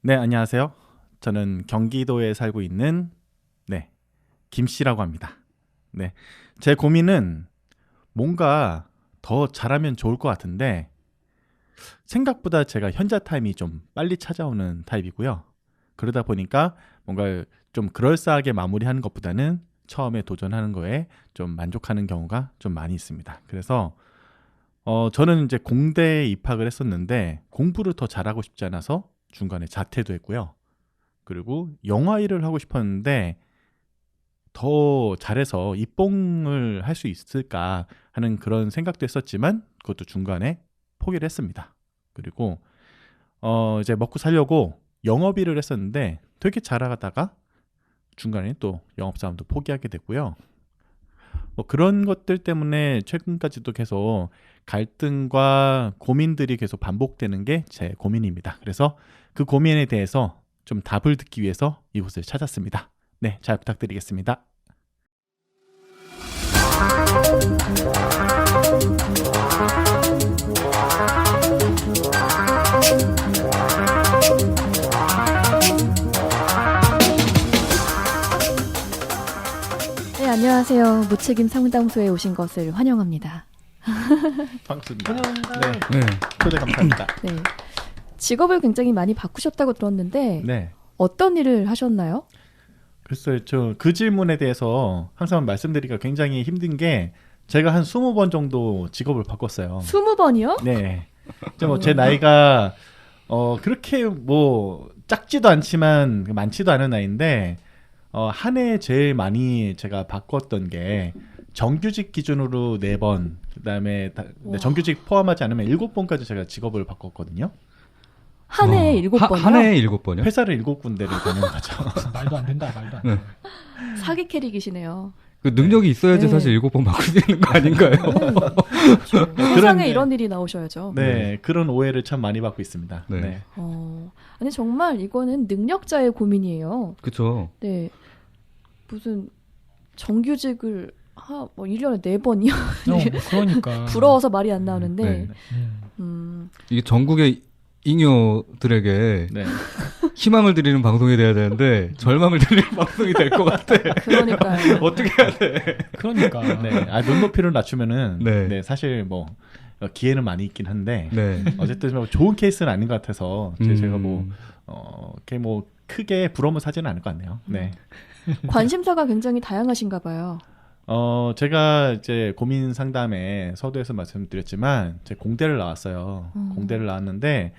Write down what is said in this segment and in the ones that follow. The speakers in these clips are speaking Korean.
네, 안녕하세요. 저는 경기도에 살고 있는 김 씨라고 합니다. 네, 제 고민은 뭔가 더 잘하면 좋을 것 같은데 생각보다 제가 현자 타임이 좀 빨리 찾아오는 타입이고요. 그러다 보니까 뭔가 좀 그럴싸하게 마무리하는 것보다는 처음에 도전하는 거에 좀 만족하는 경우가 좀 많이 있습니다. 그래서 저는 이제 공대에 입학을 했었는데 공부를 더 잘하고 싶지 않아서 중간에 자퇴도 했고요. 그리고 영화 일을 하고 싶었는데 더 잘해서 입봉을 할 수 있을까 하는 그런 생각도 했었지만 그것도 중간에 포기를 했습니다. 그리고 이제 먹고 살려고 영업 일을 했었는데 되게 잘하다가 중간에 또 영업사원도 포기하게 됐고요. 뭐 그런 것들 때문에 최근까지도 계속 갈등과 고민들이 계속 반복되는 게 제 고민입니다. 그래서 그 고민에 대해서 좀 답을 듣기 위해서 이곳을 찾았습니다. 네, 잘 부탁드리겠습니다. 네, 안녕하세요. 무책임 상담소에 오신 것을 환영합니다. 반갑습니다. 환영합니다. 네, 초대 감사합니다. 네, 직업을 굉장히 많이 바꾸셨다고 들었는데 네, 어떤 일을 하셨나요? 글쎄요, 저 그 질문에 대해서 항상 말씀드리기가 굉장히 힘든 게 제가 한 20번 정도 직업을 바꿨어요. 20번이요? 네, 제 나이가 그렇게 뭐 작지도 않지만 많지도 않은 나이인데 한 해에 제일 많이 제가 바꿨던 게 정규직 기준으로 4번, 그다음에 정규직 포함하지 않으면 7번까지 제가 직업을 바꿨거든요. 한 해에 7번이요? 한 해에 7번이요? 회사를 7군데를 다닌 거죠. 말도 안 된다, 말도 안 된다. 사기 캐릭이시네요. 그 능력이 있어야지 네. 사실 7번 바꿀 수 있는 거 아닌가요? 세상에 이런 일이 나오셔야죠. 네, 그런 오해를 참 많이 받고 있습니다. 네. 네. 아니 정말 이거는 능력자의 고민이에요. 그쵸. 네, 무슨 정규직을 뭐 1년에 4번이요? 그러니까. 부러워서 말이 안 나오는데 네. 네. 이게 전국의 잉여들에게 네. 희망을 드리는 방송이 돼야 되는데 절망을 드리는 방송이 될 것 같아. 그러니까요. 어떻게 해야 돼? 그러니까. 네. 눈높이를 낮추면은 네. 네, 사실 뭐 기회는 많이 있긴 한데 네. 어쨌든 뭐 좋은 케이스는 아닌 것 같아서 제가 뭐 이렇게 뭐 크게 부러움을 사지는 않을 것 같네요. 네. 관심사가 굉장히 다양하신가 봐요. 제가 이제 고민 상담에 서두에서 말씀드렸지만 제가 공대를 나왔어요. 공대를 나왔는데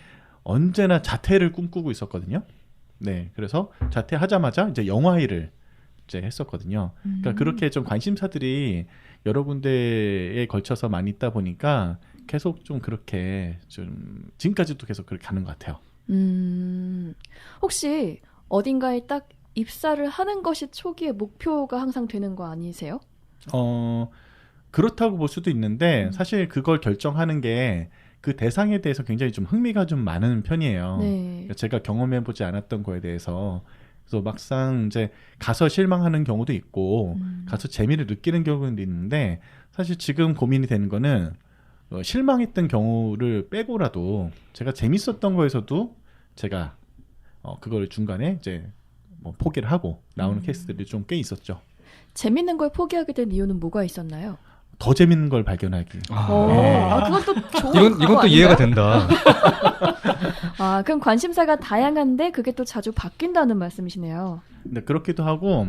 언제나 자퇴를 꿈꾸고 있었거든요. 네, 그래서 자퇴하자마자 이제 영화일을 이제 했었거든요. 그러니까 그렇게 좀 관심사들이 여러 군데에 걸쳐서 많이 있다 보니까 계속 좀 그렇게 좀 지금까지도 계속 그렇게 가는 것 같아요. 혹시 어딘가에 딱 입사를 하는 것이 초기의 목표가 항상 되는 거 아니세요? 그렇다고 볼 수도 있는데 사실 그걸 결정하는 게 그 대상에 대해서 굉장히 좀 흥미가 좀 많은 편이에요. 네. 그러니까 제가 경험해보지 않았던 거에 대해서 그래서 막상 이제 가서 실망하는 경우도 있고 가서 재미를 느끼는 경우도 있는데 사실 지금 고민이 되는 거는 실망했던 경우를 빼고라도 제가 재밌었던 거에서도 제가 그걸 중간에 이제 뭐 포기를 하고 나오는 케이스들이 좀 꽤 있었죠. 재밌는 걸 포기하게 된 이유는 뭐가 있었나요? 더 재밌는 걸 발견하기. 그건 또 좋은 이건 또 거 이해가 아닌가요? 된다. 그럼 관심사가 다양한데 그게 또 자주 바뀐다는 말씀이시네요. 근데 그렇기도 하고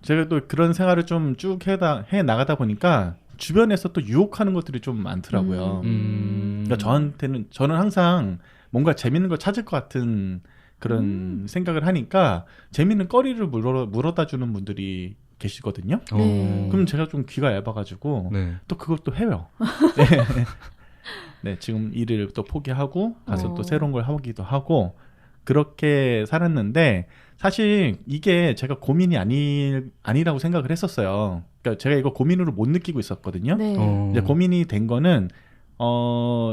제가 또 그런 생활을 좀 쭉 해 나가다 보니까 주변에서 또 유혹하는 것들이 좀 많더라고요. 그러니까 저는 항상 뭔가 재밌는 걸 찾을 것 같은 그런 생각을 하니까 재밌는 거리를 물어다 주는 분들이 계시거든요. 네. 그럼 제가 좀 귀가 얇아가지고 네. 또 그걸 또 해요. 네. 네, 지금 일을 또 포기하고 가서 또 새로운 걸 하기도 하고 그렇게 살았는데 사실 이게 제가 고민이 아니라고 생각을 했었어요. 그러니까 제가 이거 고민으로 못 느끼고 있었거든요. 네. 이제 고민이 된 거는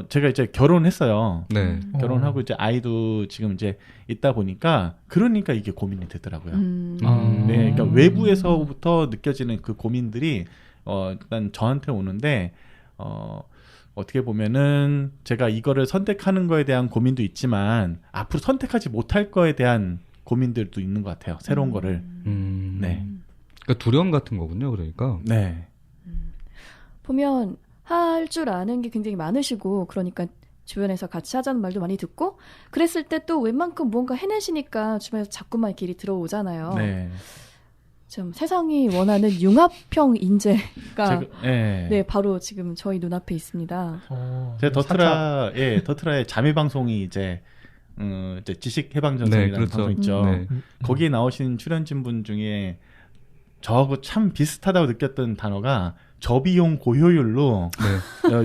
제가 이제 결혼했어요. 네. 결혼하고 이제 아이도 지금 이제 있다 보니까 그러니까 이게 고민이 되더라고요. 네, 그러니까 외부에서부터 느껴지는 그 고민들이 일단 저한테 오는데 어떻게 보면은 제가 이거를 선택하는 거에 대한 고민도 있지만 앞으로 선택하지 못할 거에 대한 고민들도 있는 것 같아요. 새로운 거를. 네. 그러니까 두려움 같은 거군요. 그러니까. 네. 보면 할 줄 아는 게 굉장히 많으시고 그러니까 주변에서 같이 하자는 말도 많이 듣고 그랬을 때 또 웬만큼 무언가 해내시니까 주변에서 자꾸만 길이 들어오잖아요. 네. 좀 세상이 원하는 융합형 인재가 네. 네, 바로 지금 저희 눈앞에 있습니다. 제가 더트라의 자매 방송이 이제 지식 해방전선이라는 네, 그렇죠. 방송 있죠. 네. 거기에 나오신 출연진 분 중에 저하고 참 비슷하다고 느꼈던 단어가 저비용 고효율로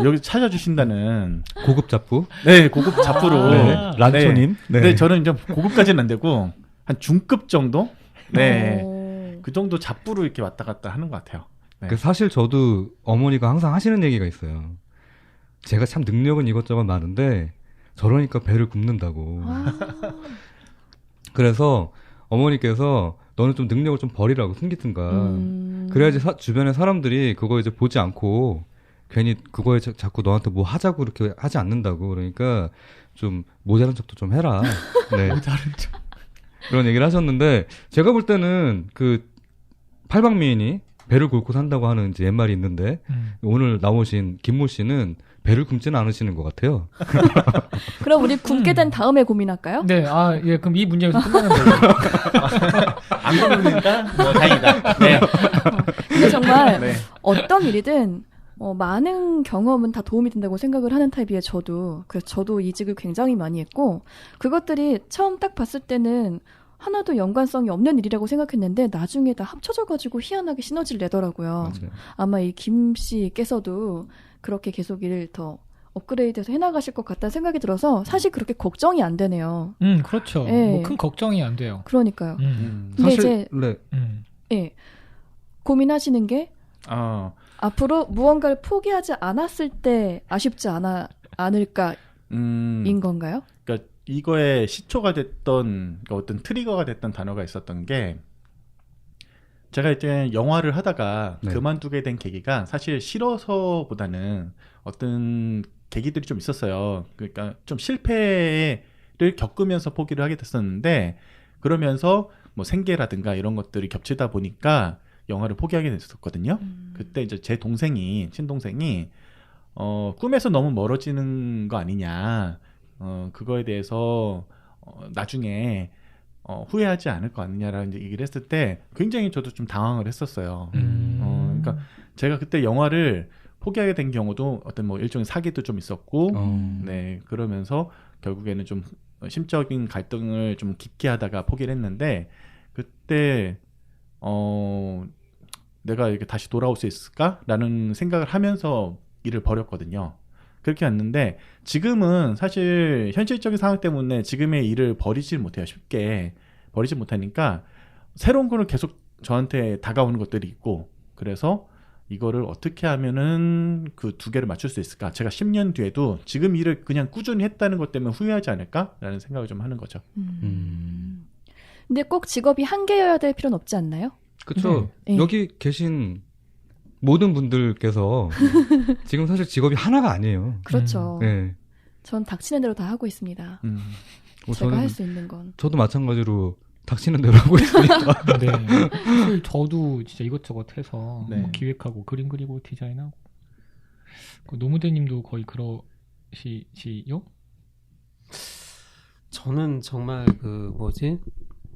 여기 찾아주신다는 고급 잡부. 네 고급 잡부로 네. 란초님. 네. 네 저는 좀 고급까지는 안 되고 한 중급 정도 네 그 정도 잡부로 이렇게 왔다 갔다 하는 것 같아요. 네. 그 사실 저도 어머니가 항상 하시는 얘기가 있어요. 제가 참 능력은 이것저것 많은데 저러니까 배를 굽는다고. 그래서 어머니께서 너는 좀 능력을 좀 버리라고 숨기든가. 그래야지 주변의 사람들이 그거 이제 보지 않고 괜히 그거에 자꾸 너한테 뭐 하자고 이렇게 하지 않는다고. 그러니까 좀 모자란 척도 좀 해라. 네. 모자란 척. 그런 얘기를 하셨는데 제가 볼 때는 그 팔방미인이 배를 굽고 산다고 하는 이제 옛말이 있는데 오늘 나오신 김모 씨는 배를 굶지는 않으시는 것 같아요. 그럼 우리 굶게 된 다음에 고민할까요? 네, 그럼 이 문제에서 끝나는 거예요. 안 그러니까 뭐 다행이다. 네. 근데 정말 네. 어떤 일이든 많은 경험은 다 도움이 된다고 생각을 하는 타입이에요. 그래서 저도 이직을 굉장히 많이 했고 그것들이 처음 딱 봤을 때는 하나도 연관성이 없는 일이라고 생각했는데 나중에 다 합쳐져가지고 희한하게 시너지를 내더라고요. 맞아요. 아마 이 김 씨께서도 그렇게 계속 일을 더 업그레이드해서 해나가실 것 같다는 생각이 들어서 사실 그렇게 걱정이 안 되네요. 그렇죠. 네. 뭐 큰 걱정이 안 돼요. 그러니까요. 근데 사실 이제 네. 예, 고민하시는 게 앞으로 무언가를 포기하지 않았을 때 아쉽지 않을까인 건가요? 그러니까 이거의 시초가 됐던 그러니까 어떤 트리거가 됐던 단어가 있었던 게 제가 이제 영화를 하다가 네. 그만두게 된 계기가 사실 싫어서보다는 어떤 계기들이 좀 있었어요. 그러니까 좀 실패를 겪으면서 포기를 하게 됐었는데 그러면서 뭐 생계라든가 이런 것들이 겹치다 보니까 영화를 포기하게 됐었거든요. 그때 이제 제 친동생이 꿈에서 너무 멀어지는 거 아니냐. 그거에 대해서 나중에 후회하지 않을 거 아니냐라는 얘기를 했을 때 굉장히 저도 좀 당황을 했었어요. 그러니까 제가 그때 영화를 포기하게 된 경우도 어떤 뭐 일종의 사기도 좀 있었고, 네 그러면서 결국에는 좀 심적인 갈등을 좀 깊게 하다가 포기를 했는데 그때 내가 이렇게 다시 돌아올 수 있을까라는 생각을 하면서 일을 벌였거든요. 그렇게 왔는데 지금은 사실 현실적인 상황 때문에 지금의 일을 버리질 못해요. 쉽게 버리지 못하니까 새로운 거를 계속 저한테 다가오는 것들이 있고 그래서 이거를 어떻게 하면은 그 두 개를 맞출 수 있을까? 제가 10년 뒤에도 지금 일을 그냥 꾸준히 했다는 것 때문에 후회하지 않을까라는 생각을 좀 하는 거죠. 근데 꼭 직업이 한 개여야 될 필요는 없지 않나요? 그렇죠. 네. 여기 계신 모든 분들께서 지금 사실 직업이 하나가 아니에요. 그렇죠. 네. 전 닥치는 대로 다 하고 있습니다. 뭐 제가 할 수 있는 건. 저도 마찬가지로 닥치는 대로 하고 있습니다. 네. 사실 저도 진짜 이것저것 해서 네. 뭐 기획하고 그림 그리고 디자인하고 그 노무대님도 거의 그러시지요? 저는 정말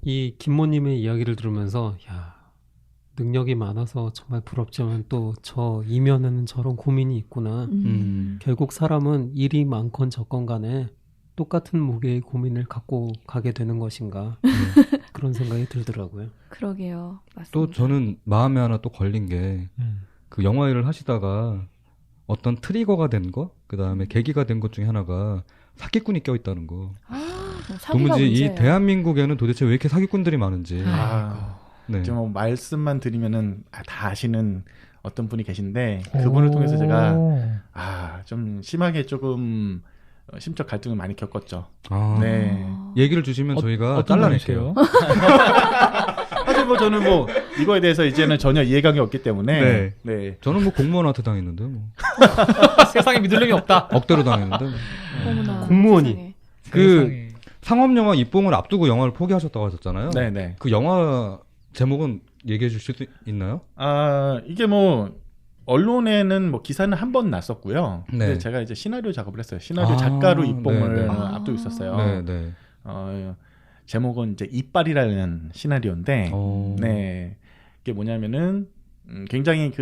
이 김모님의 이야기를 들으면서 능력이 많아서 정말 부럽지만 또 저 이면에는 저런 고민이 있구나. 결국 사람은 일이 많건 적건 간에 똑같은 무게의 고민을 갖고 가게 되는 것인가 그런 생각이 들더라고요. 그러게요. 맞습니다. 또 저는 마음에 하나 또 걸린 게 그 영화 일을 하시다가 어떤 트리거가 된 거, 그 다음에 계기가 된 것 중에 하나가 사기꾼이 껴있다는 거. 사기가 도무지 문제예요. 이 대한민국에는 도대체 왜 이렇게 사기꾼들이 많은지. 네. 좀 말씀만 드리면은 다 아시는 어떤 분이 계신데 그분을 통해서 제가 좀 심하게 조금 심적 갈등을 많이 겪었죠. 네. 얘기를 주시면 저희가 어떤 잘라낼게요. 분이세요? 아주 뭐 저는 뭐 이거에 대해서 이제는 전혀 이해감이 없기 때문에 네. 네. 저는 뭐 공무원한테 당했는데 뭐 세상에 믿을 놈이 없다. 억대로 당했는데 뭐. 어머나, 공무원이. 세상에. 그 세상에. 상업 영화 입봉을 앞두고 영화를 포기하셨다고 하셨잖아요. 네네. 그 영화 제목은 얘기해 주실 수 있나요? 이게 뭐 언론에는 뭐 기사는 한 번 났었고요. 네. 근데 제가 이제 시나리오 작업을 했어요. 시나리오 작가로 입봉을 네네. 앞두고 있었어요. 네. 제목은 이제 이빨이라는 시나리오인데, 네, 이게 뭐냐면은 굉장히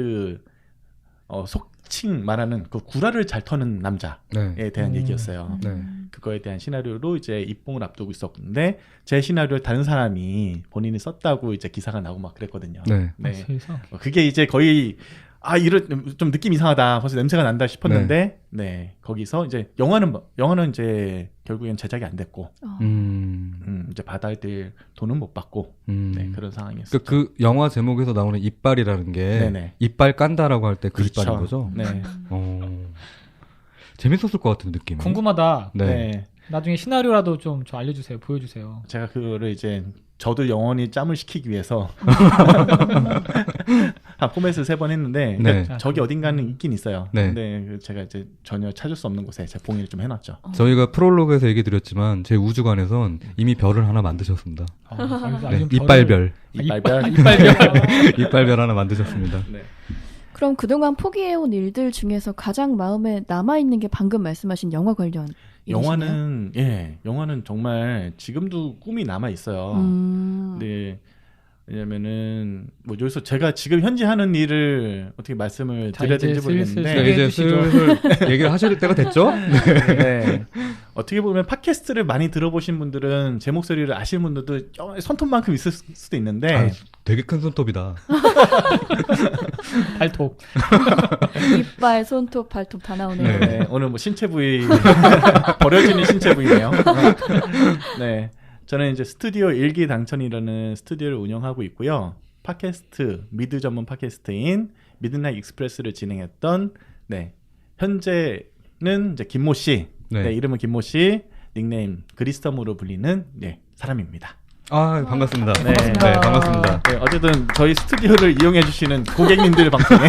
속칭 말하는 그 구라를 잘 터는 남자에 네. 대한 얘기였어요. 네. 그거에 대한 시나리오로 이제 입봉을 앞두고 있었는데 제 시나리오를 다른 사람이 본인이 썼다고 이제 기사가 나오고 막 그랬거든요. 네. 네. 세상. 그게 이제 거의 이런 좀 느낌 이상하다. 벌써 냄새가 난다 싶었는데, 네, 거기서 이제 영화는 이제 결국엔 제작이 안 됐고, 이제 받아야 될 돈은 못 받고, 네, 그런 상황이었어요. 그 영화 제목에서 나오는 이빨이라는 게 네네. 이빨 깐다라고 할 때 그 그렇죠. 이빨인 거죠? 네, 재밌었을 것 같은 느낌이. 궁금하다. 네. 네. 나중에 시나리오라도 좀 저 알려주세요. 보여주세요. 제가 그거를 이제 저도 영원히 짬을 시키기 위해서 포맷을 3번 했는데, 네. 저기 어딘가는 있긴 있어요. 네. 근데 제가 이제 전혀 찾을 수 없는 곳에 제가 봉인을 좀 해놨죠. 저희가 프롤로그에서 얘기 드렸지만 제 우주관에선 이미 별을 하나 만드셨습니다. 네. 이빨별. 이빨별. 이빨별. 이빨별 하나 만드셨습니다. 네. 그럼 그동안 포기해온 일들 중에서 가장 마음에 남아있는 게 방금 말씀하신 영화 관련 일이시네요? 영화는 정말 지금도 꿈이 남아 있어요. 네, 왜냐면은 뭐 여기서 제가 지금 현재 하는 일을 어떻게 말씀을 드려야 되는지 모르겠는데, 네, 이제 슬슬 얘기를 하실 때가 됐죠? 네. 어떻게 보면 팟캐스트를 많이 들어보신 분들은 제 목소리를 아시는 분들도 손톱만큼 있을 수도 있는데, 되게 큰 손톱이다. 발톱. 이빨, 손톱, 발톱 다 나오네요. 네, 오늘 뭐 신체 부위 버려지는 신체 부위네요. 네, 저는 이제 스튜디오 일기 당천이라는 스튜디오를 운영하고 있고요. 팟캐스트 미드 전문 팟캐스트인 미드나잇 익스프레스를 진행했던, 네, 현재는 이제 김모 씨, 네, 이름은 김모 씨, 닉네임 그리스텀으로 불리는 사람입니다. 반갑습니다. 네. 네, 반갑습니다. 네, 어쨌든 저희 스튜디오를 이용해 주시는 고객님들 방송에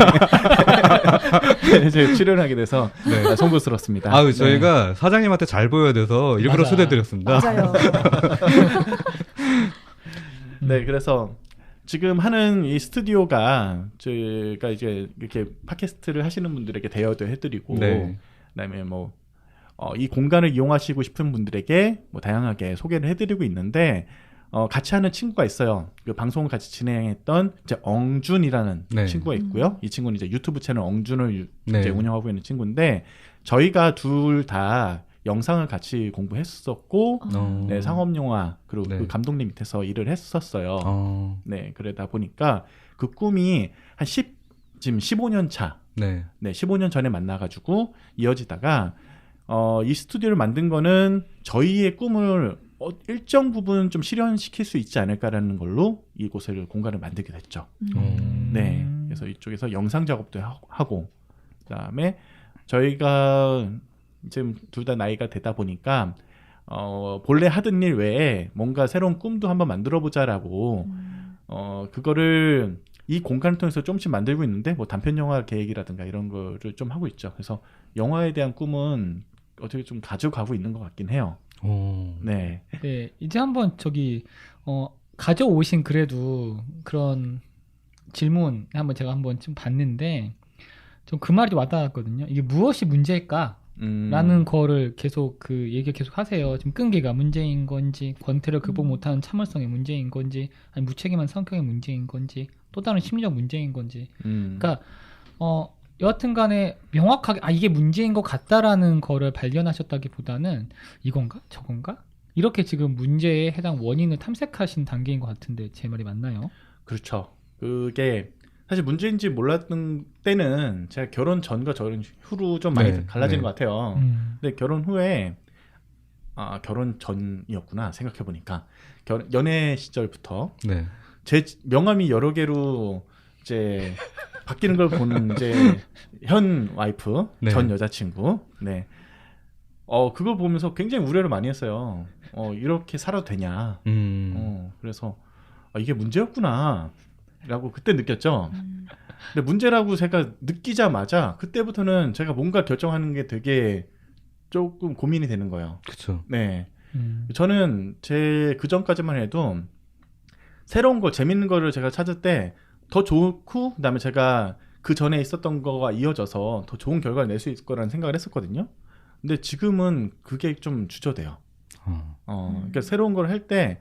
제가 출연하게 돼서 송구스럽습니다. 저희가 사장님한테 잘 보여야 돼서 일부러 맞아. 초대드렸습니다. 맞아요. 네, 그래서 지금 하는 이 스튜디오가 저희가 이제 이렇게 팟캐스트를 하시는 분들에게 대여도 해드리고, 네. 그다음에 뭐 이 공간을 이용하시고 싶은 분들에게 뭐 다양하게 소개를 해드리고 있는데, 같이 하는 친구가 있어요. 그 방송을 같이 진행했던 이제 엉준이라는 네. 친구가 있고요. 이 친구는 이제 유튜브 채널 엉준을 네. 이제 운영하고 있는 친구인데, 저희가 둘 다 영상을 같이 공부했었고, 네, 상업영화 그리고 네. 그 감독님 밑에서 일을 했었어요. 네, 그러다 보니까 그 꿈이 한 지금 15년 차, 네. 15년 전에 만나가지고 이어지다가 이 스튜디오를 만든 거는 저희의 꿈을 일정 부분 좀 실현시킬 수 있지 않을까라는 걸로 이곳을 공간을 만들게 됐죠. 네, 그래서 이쪽에서 영상 작업도 하고, 그다음에 저희가 지금 둘 다 나이가 되다 보니까 본래 하던 일 외에 뭔가 새로운 꿈도 한번 만들어보자라고 그거를 이 공간을 통해서 조금씩 만들고 있는데, 뭐 단편 영화 계획이라든가 이런 거를 좀 하고 있죠. 그래서 영화에 대한 꿈은 어떻게 좀 가져가고 있는 것 같긴 해요. 네. 네, 이제 한번 가져오신 그래도 그런 질문 제가 한번 좀 봤는데, 좀 그 말이 와닿았거든요. 이게 무엇이 문제일까? 라는 거를 계속 얘기 계속 하세요. 지금 끈기가 문제인 건지, 권태를 극복 못하는 참을성의 문제인 건지, 아니 무책임한 성격의 문제인 건지, 또 다른 심리적 문제인 건지. 그러니까 여하튼 간에 명확하게 이게 문제인 것 같다라는 거를 발견하셨다기보다는 이건가? 저건가? 이렇게 지금 문제에 해당 원인을 탐색하신 단계인 것 같은데 제 말이 맞나요? 그렇죠. 그게 사실 문제인지 몰랐던 때는 제가 결혼 전과 결혼 후로 좀 많이 갈라지는 것 같아요. 근데 결혼 후에 결혼 전이었구나 생각해보니까 연애 시절부터 제 명함이 여러 개로 이제 바뀌는 걸 보는 이제 현 와이프, 전 여자친구, 그걸 보면서 굉장히 우려를 많이 했어요. 이렇게 살아도 되냐. 그래서 이게 문제였구나 라고 그때 느꼈죠. 근데 문제라고 제가 느끼자마자 그때부터는 제가 뭔가 결정하는 게 되게 조금 고민이 되는 거예요. 그렇죠. 네. 저는 제 그전까지만 해도 새로운 거 재밌는 거를 제가 찾을 때 더 좋고 그다음에 제가 그 전에 있었던 거가 이어져서 더 좋은 결과를 낼 수 있을 거라는 생각을 했었거든요. 근데 지금은 그게 좀 주저돼요. 그러니까 새로운 걸 할 때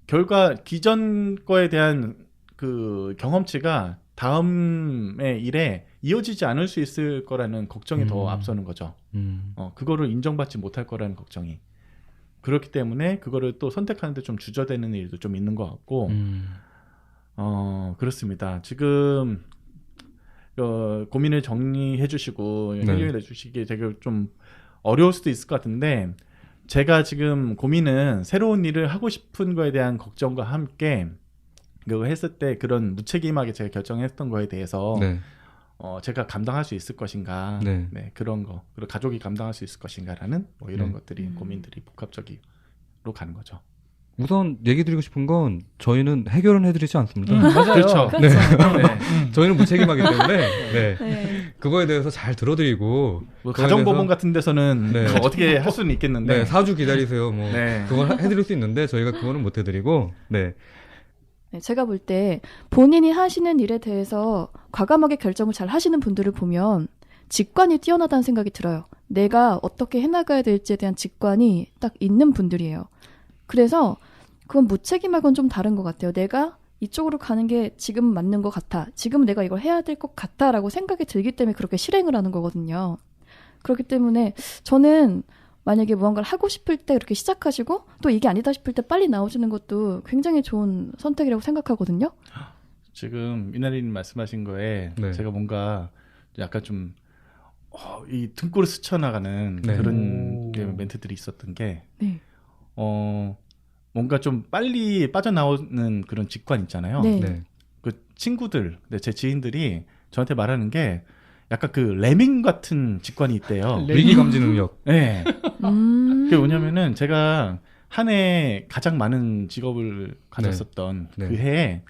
결과 기존 거에 대한 그 경험치가 다음의 일에 이어지지 않을 수 있을 거라는 걱정이 더 앞서는 거죠. 그거를 인정받지 못할 거라는 걱정이. 그렇기 때문에 그거를 또 선택하는데 좀 주저되는 일도 좀 있는 것 같고, 그렇습니다. 지금 고민을 정리해 주시고 네. 해결해 주시기 되게 좀 어려울 수도 있을 것 같은데, 제가 지금 고민은 새로운 일을 하고 싶은 거에 대한 걱정과 함께 그거 했을 때 그런 무책임하게 제가 결정했던 거에 대해서 네. 제가 감당할 수 있을 것인가, 네. 네, 그런 거, 그리고 가족이 감당할 수 있을 것인가라는 뭐 이런 네. 것들이 고민들이 복합적으로 가는 거죠. 우선 얘기 드리고 싶은 건 저희는 해결은 해드리지 않습니다. 맞아요. 그렇죠. 네. 네. 저희는 무책임하기 때문에 네. 네. 그거에 대해서 잘 들어드리고 뭐 그거에 가정법원 대해서 같은 데서는 네. 그거 어떻게 할 수는 있겠는데, 네, 4주 기다리세요. 뭐 네. 그걸 해드릴 수 있는데 저희가 그거는 못 해드리고 네. 네, 제가 볼 때 본인이 하시는 일에 대해서 과감하게 결정을 잘 하시는 분들을 보면 직관이 뛰어나다는 생각이 들어요. 내가 어떻게 해나가야 될지에 대한 직관이 딱 있는 분들이에요. 그래서 그건 무책임하고는 좀 다른 것 같아요. 내가 이쪽으로 가는 게 지금 맞는 것 같아. 지금 내가 이걸 해야 될 것 같다라고 생각이 들기 때문에 그렇게 실행을 하는 거거든요. 그렇기 때문에 저는 만약에 무언가를 하고 싶을 때 그렇게 시작하시고 또 이게 아니다 싶을 때 빨리 나오시는 것도 굉장히 좋은 선택이라고 생각하거든요. 지금 이나리님 말씀하신 거에 네. 제가 뭔가 약간 좀 이 등골을 스쳐나가는 네. 그런 오. 게 멘트들이 있었던 게, 네. 뭔가 좀 빨리 빠져나오는 그런 직관 있잖아요. 네. 네. 그 친구들, 제 지인들이 저한테 말하는 게 약간 그 레밍 같은 직관이 있대요. 위기 감지 능력. 네. 그게 뭐냐면은 제가 한 해 가장 많은 직업을 가졌었던 네. 그 해에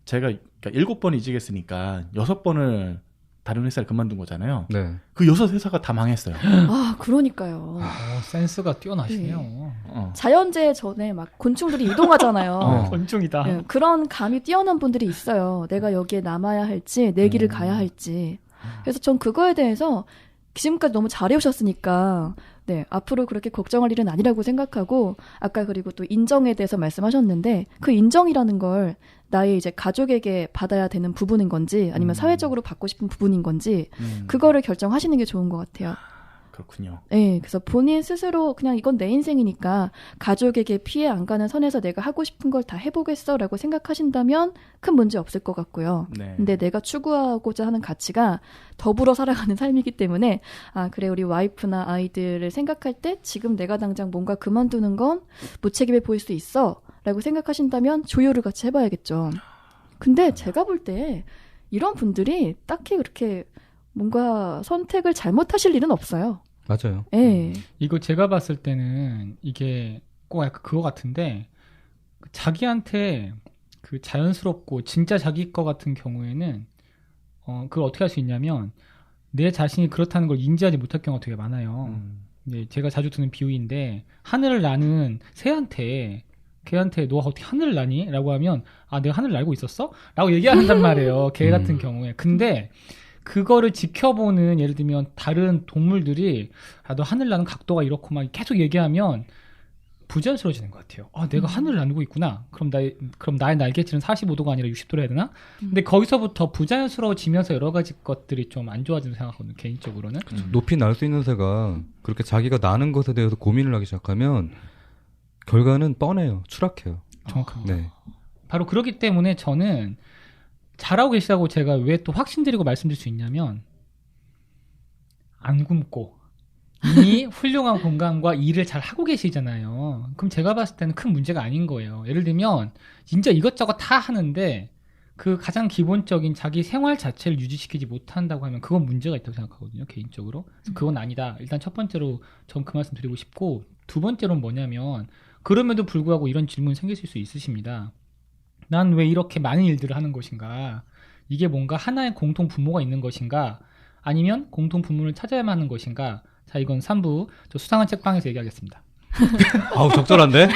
제가 7번 이직했으니까 6번을 다른 회사를 그만둔 거잖아요. 네. 그 6회사가 다 망했어요. 아, 그러니까요. 센스가 뛰어나시네요. 자연재해 전에 막 곤충들이 이동하잖아요. 권총이다. 네, 그런 감이 뛰어난 분들이 있어요. 내가 여기에 남아야 할지, 내 길을 가야 할지. 그래서 전 그거에 대해서 지금까지 너무 잘해오셨으니까, 네, 앞으로 그렇게 걱정할 일은 아니라고 생각하고, 아까 그리고 또 인정에 대해서 말씀하셨는데, 그 인정이라는 걸 나의 이제 가족에게 받아야 되는 부분인 건지, 아니면 사회적으로 받고 싶은 부분인 건지, 그거를 결정하시는 게 좋은 것 같아요. 그렇군요. 네, 그래서 본인 스스로 그냥 이건 내 인생이니까 가족에게 피해 안 가는 선에서 내가 하고 싶은 걸 다 해보겠어라고 생각하신다면 큰 문제 없을 것 같고요. 네. 근데 내가 추구하고자 하는 가치가 더불어 살아가는 삶이기 때문에 그래 우리 와이프나 아이들을 생각할 때 지금 내가 당장 뭔가 그만두는 건 무책임해 보일 수 있어라고 생각하신다면 조율을 같이 해봐야겠죠. 근데 제가 볼 때 이런 분들이 딱히 그렇게 뭔가 선택을 잘못하실 일은 없어요. 맞아요. 예. 이거 제가 봤을 때는 이게 꼭 약간 그거 같은데 자기한테 그 자연스럽고 진짜 자기 거 같은 경우에는 그걸 어떻게 할 수 있냐면 내 자신이 그렇다는 걸 인지하지 못할 경우가 되게 많아요. 네, 제가 자주 드는 비유인데 하늘을 나는 새한테 걔한테 너 어떻게 하늘을 나니? 라고 하면 내가 하늘을 날고 있었어? 라고 얘기한단 말이에요. 걔 같은 경우에. 근데 그거를 지켜보는 예를 들면 다른 동물들이 너 하늘 나는 각도가 이렇고 막 계속 얘기하면 부자연스러워지는 것 같아요. 내가 하늘을 나누고 있구나. 그럼 나의 날개질은 45도가 아니라 60도로 해야 되나? 근데 거기서부터 부자연스러워지면서 여러 가지 것들이 좀 안 좋아지는 생각하거든요. 개인적으로는. 높이 날 수 있는 새가 그렇게 자기가 나는 것에 대해서 고민을 하기 시작하면 결과는 뻔해요. 추락해요. 정확합니다. 네. 바로 그렇기 때문에 저는 잘하고 계시다고 제가 왜 또 확신드리고 말씀드릴 수 있냐면 안 굶고 이미 훌륭한 건강과 일을 잘 하고 계시잖아요. 그럼 제가 봤을 때는 큰 문제가 아닌 거예요. 예를 들면 진짜 이것저것 다 하는데 그 가장 기본적인 자기 생활 자체를 유지시키지 못한다고 하면 그건 문제가 있다고 생각하거든요. 개인적으로. 그래서 그건 아니다. 일단 첫 번째로 전 그 말씀 드리고 싶고, 두 번째로는 뭐냐면 그럼에도 불구하고 이런 질문이 생기실 수 있으십니다. 난 왜 이렇게 많은 일들을 하는 것인가? 이게 뭔가 하나의 공통 분모가 있는 것인가? 아니면 공통 분모를 찾아야만 하는 것인가? 자, 이건 3부 저 수상한 책방에서 얘기하겠습니다. 아우 적절한데?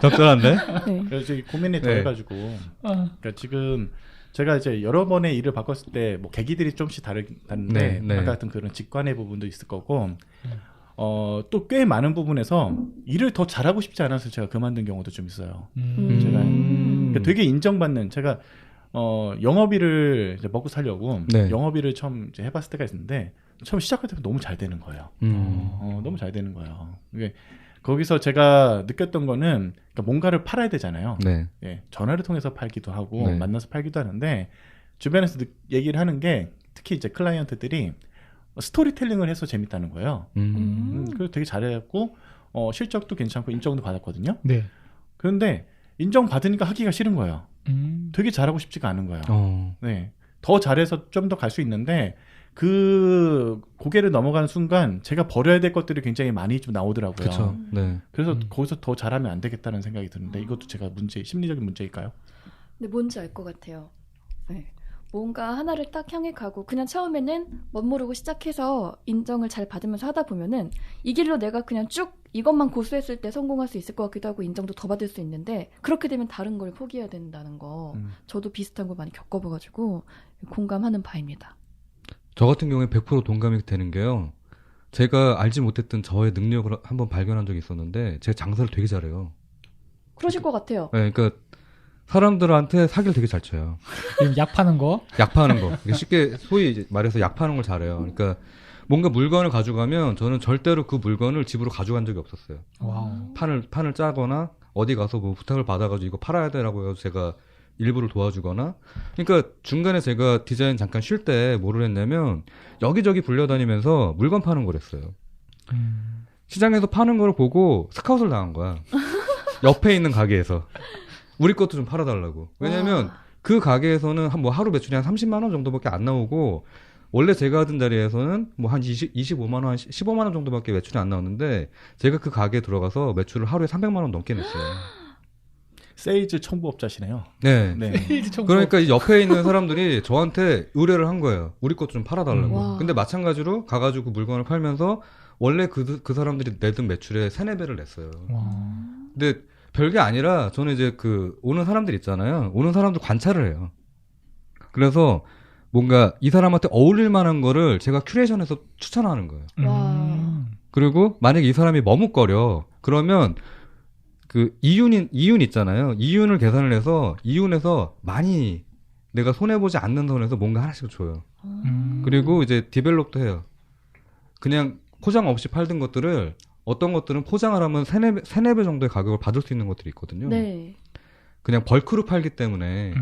적절한데? 네. 그래서 고민이 네. 더해가지고 그러니까 지금 제가 이제 여러 번의 일을 바꿨을 때 뭐 계기들이 조금씩 다른데 네. 아까 같은 그런 직관의 부분도 있을 거고 또 꽤 많은 부분에서 일을 더 잘하고 싶지 않아서 제가 그만둔 경우도 좀 있어요. 제가 그러니까 되게 인정받는 제가 영업일을 이제 먹고 살려고 네. 영업일을 처음 이제 해봤을 때가 있는데 처음 시작할 때 너무 잘 되는 거예요. 너무 잘 되는 거예요. 이게 거기서 제가 느꼈던 거는 그러니까 뭔가를 팔아야 되잖아요. 네. 예, 전화를 통해서 팔기도 하고 네. 만나서 팔기도 하는데 주변에서 얘기를 하는 게 특히 이제 클라이언트들이 스토리텔링을 해서 재밌다는 거예요. 그래서 되게 잘해갖고 실적도 괜찮고 인정도 받았거든요. 네. 그런데 인정 받으니까 하기가 싫은 거예요. 되게 잘하고 싶지가 않은 거예요. 네, 더 잘해서 좀 더 갈 수 있는데 그 고개를 넘어가는 순간 제가 버려야 될 것들이 굉장히 많이 좀 나오더라고요. 그렇죠. 네. 그래서 거기서 더 잘하면 안 되겠다는 생각이 드는데 이것도 제가 심리적인 문제일까요? 근데 뭔지 알 것 같아요. 네. 뭔가 하나를 딱 향해 가고 그냥 처음에는 멋모르고 시작해서 인정을 잘 받으면서 하다 보면은 이 길로 내가 그냥 쭉 이것만 고수했을 때 성공할 수 있을 것 같기도 하고 인정도 더 받을 수 있는데 그렇게 되면 다른 걸 포기해야 된다는 거 저도 비슷한 거 많이 겪어봐가지고 공감하는 바입니다. 저 같은 경우에 100% 동감이 되는 게요. 제가 알지 못했던 저의 능력을 한번 발견한 적이 있었는데 제가 장사를 되게 잘해요. 그러실 것 같아요. 네, 그러니까 사람들한테 사기를 되게 잘 쳐요. 약 파는 거? 약 파는 거. 쉽게 소위 이제 말해서 약 파는 걸 잘해요. 그러니까 뭔가 물건을 가져가면 저는 절대로 그 물건을 집으로 가져간 적이 없었어요. 와우. 판을 짜거나 어디 가서 뭐 부탁을 받아가지고 이거 팔아야 되라고 해서 제가 일부를 도와주거나. 그러니까 중간에 제가 디자인 잠깐 쉴 때 뭐를 했냐면 여기저기 불려다니면서 물건 파는 걸 했어요. 시장에서 파는 걸 보고 스카웃을 당한 거야. 옆에 있는 가게에서. 우리 것도 좀 팔아달라고. 왜냐면 그 가게에서는 하루 매출이 한 30만 원 정도밖에 안 나오고 원래 제가 하던 자리에서는 뭐 한 25만 원, 15만 원 정도밖에 매출이 안 나오는데 제가 그 가게에 들어가서 매출을 하루에 300만 원 넘게 냈어요. 세일즈 청부업자시네요. 네. 네. 그러니까 이 옆에 있는 사람들이 저한테 의뢰를 한 거예요. 우리 것도 좀 팔아달라고. 와. 근데 마찬가지로 가가지고 물건을 팔면서 원래 그 사람들이 내던 매출의 3-4배를 냈어요. 와. 근데 별게 아니라 저는 이제 오는 사람들 있잖아요. 오는 사람들 관찰을 해요. 그래서 뭔가 이 사람한테 어울릴 만한 거를 제가 큐레이션해서 추천하는 거예요. 와. 그리고 만약에 이 사람이 머뭇거려. 그러면 그 이윤 있잖아요. 이윤을 계산을 해서 이윤에서 많이 내가 손해보지 않는 선에서 뭔가 하나씩 줘요. 그리고 이제 디벨롭도 해요. 그냥 포장 없이 팔던 것들을 어떤 것들은 포장을 하면 3-4배 정도의 가격을 받을 수 있는 것들이 있거든요. 네. 그냥 벌크로 팔기 때문에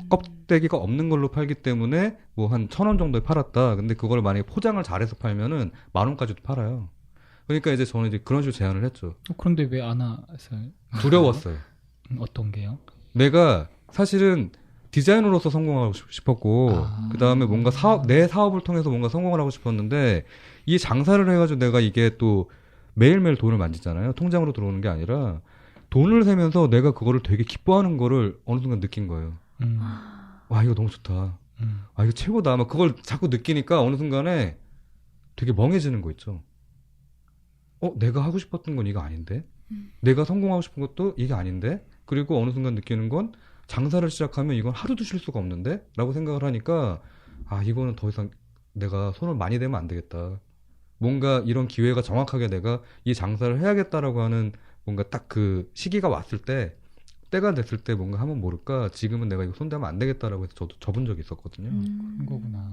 껍데기가 없는 걸로 팔기 때문에 뭐 한 1,000원 정도에 팔았다. 근데 그걸 만약에 포장을 잘해서 팔면은 10,000원까지도 팔아요. 그러니까 이제 저는 이제 그런 식으로 제안을 했죠. 그런데 왜 안 하세요? 두려웠어요. 어떤 게요? 내가 사실은 디자이너로서 성공하고 싶었고 그 다음에 뭔가 내 사업을 통해서 뭔가 성공을 하고 싶었는데 이 장사를 해가지고 내가 이게 또 매일매일 돈을 만지잖아요. 통장으로 들어오는 게 아니라 돈을 세면서 내가 그거를 되게 기뻐하는 거를 어느 순간 느낀 거예요. 와, 이거 너무 좋다. 아, 이거 최고다. 막 그걸 자꾸 느끼니까 어느 순간에 되게 멍해지는 거 있죠. 내가 하고 싶었던 건 이거 아닌데? 내가 성공하고 싶은 것도 이게 아닌데? 그리고 어느 순간 느끼는 건 장사를 시작하면 이건 하루도 쉴 수가 없는데? 라고 생각을 하니까 이거는 더 이상 내가 손을 많이 대면 안 되겠다. 뭔가 이런 기회가 정확하게 내가 이 장사를 해야겠다라고 하는 뭔가 딱 그 시기가 왔을 때 때가 됐을 때 뭔가 하면 모를까 지금은 내가 이거 손대면 안 되겠다라고 해서 저도 접은 적이 있었거든요. 그런 거구나.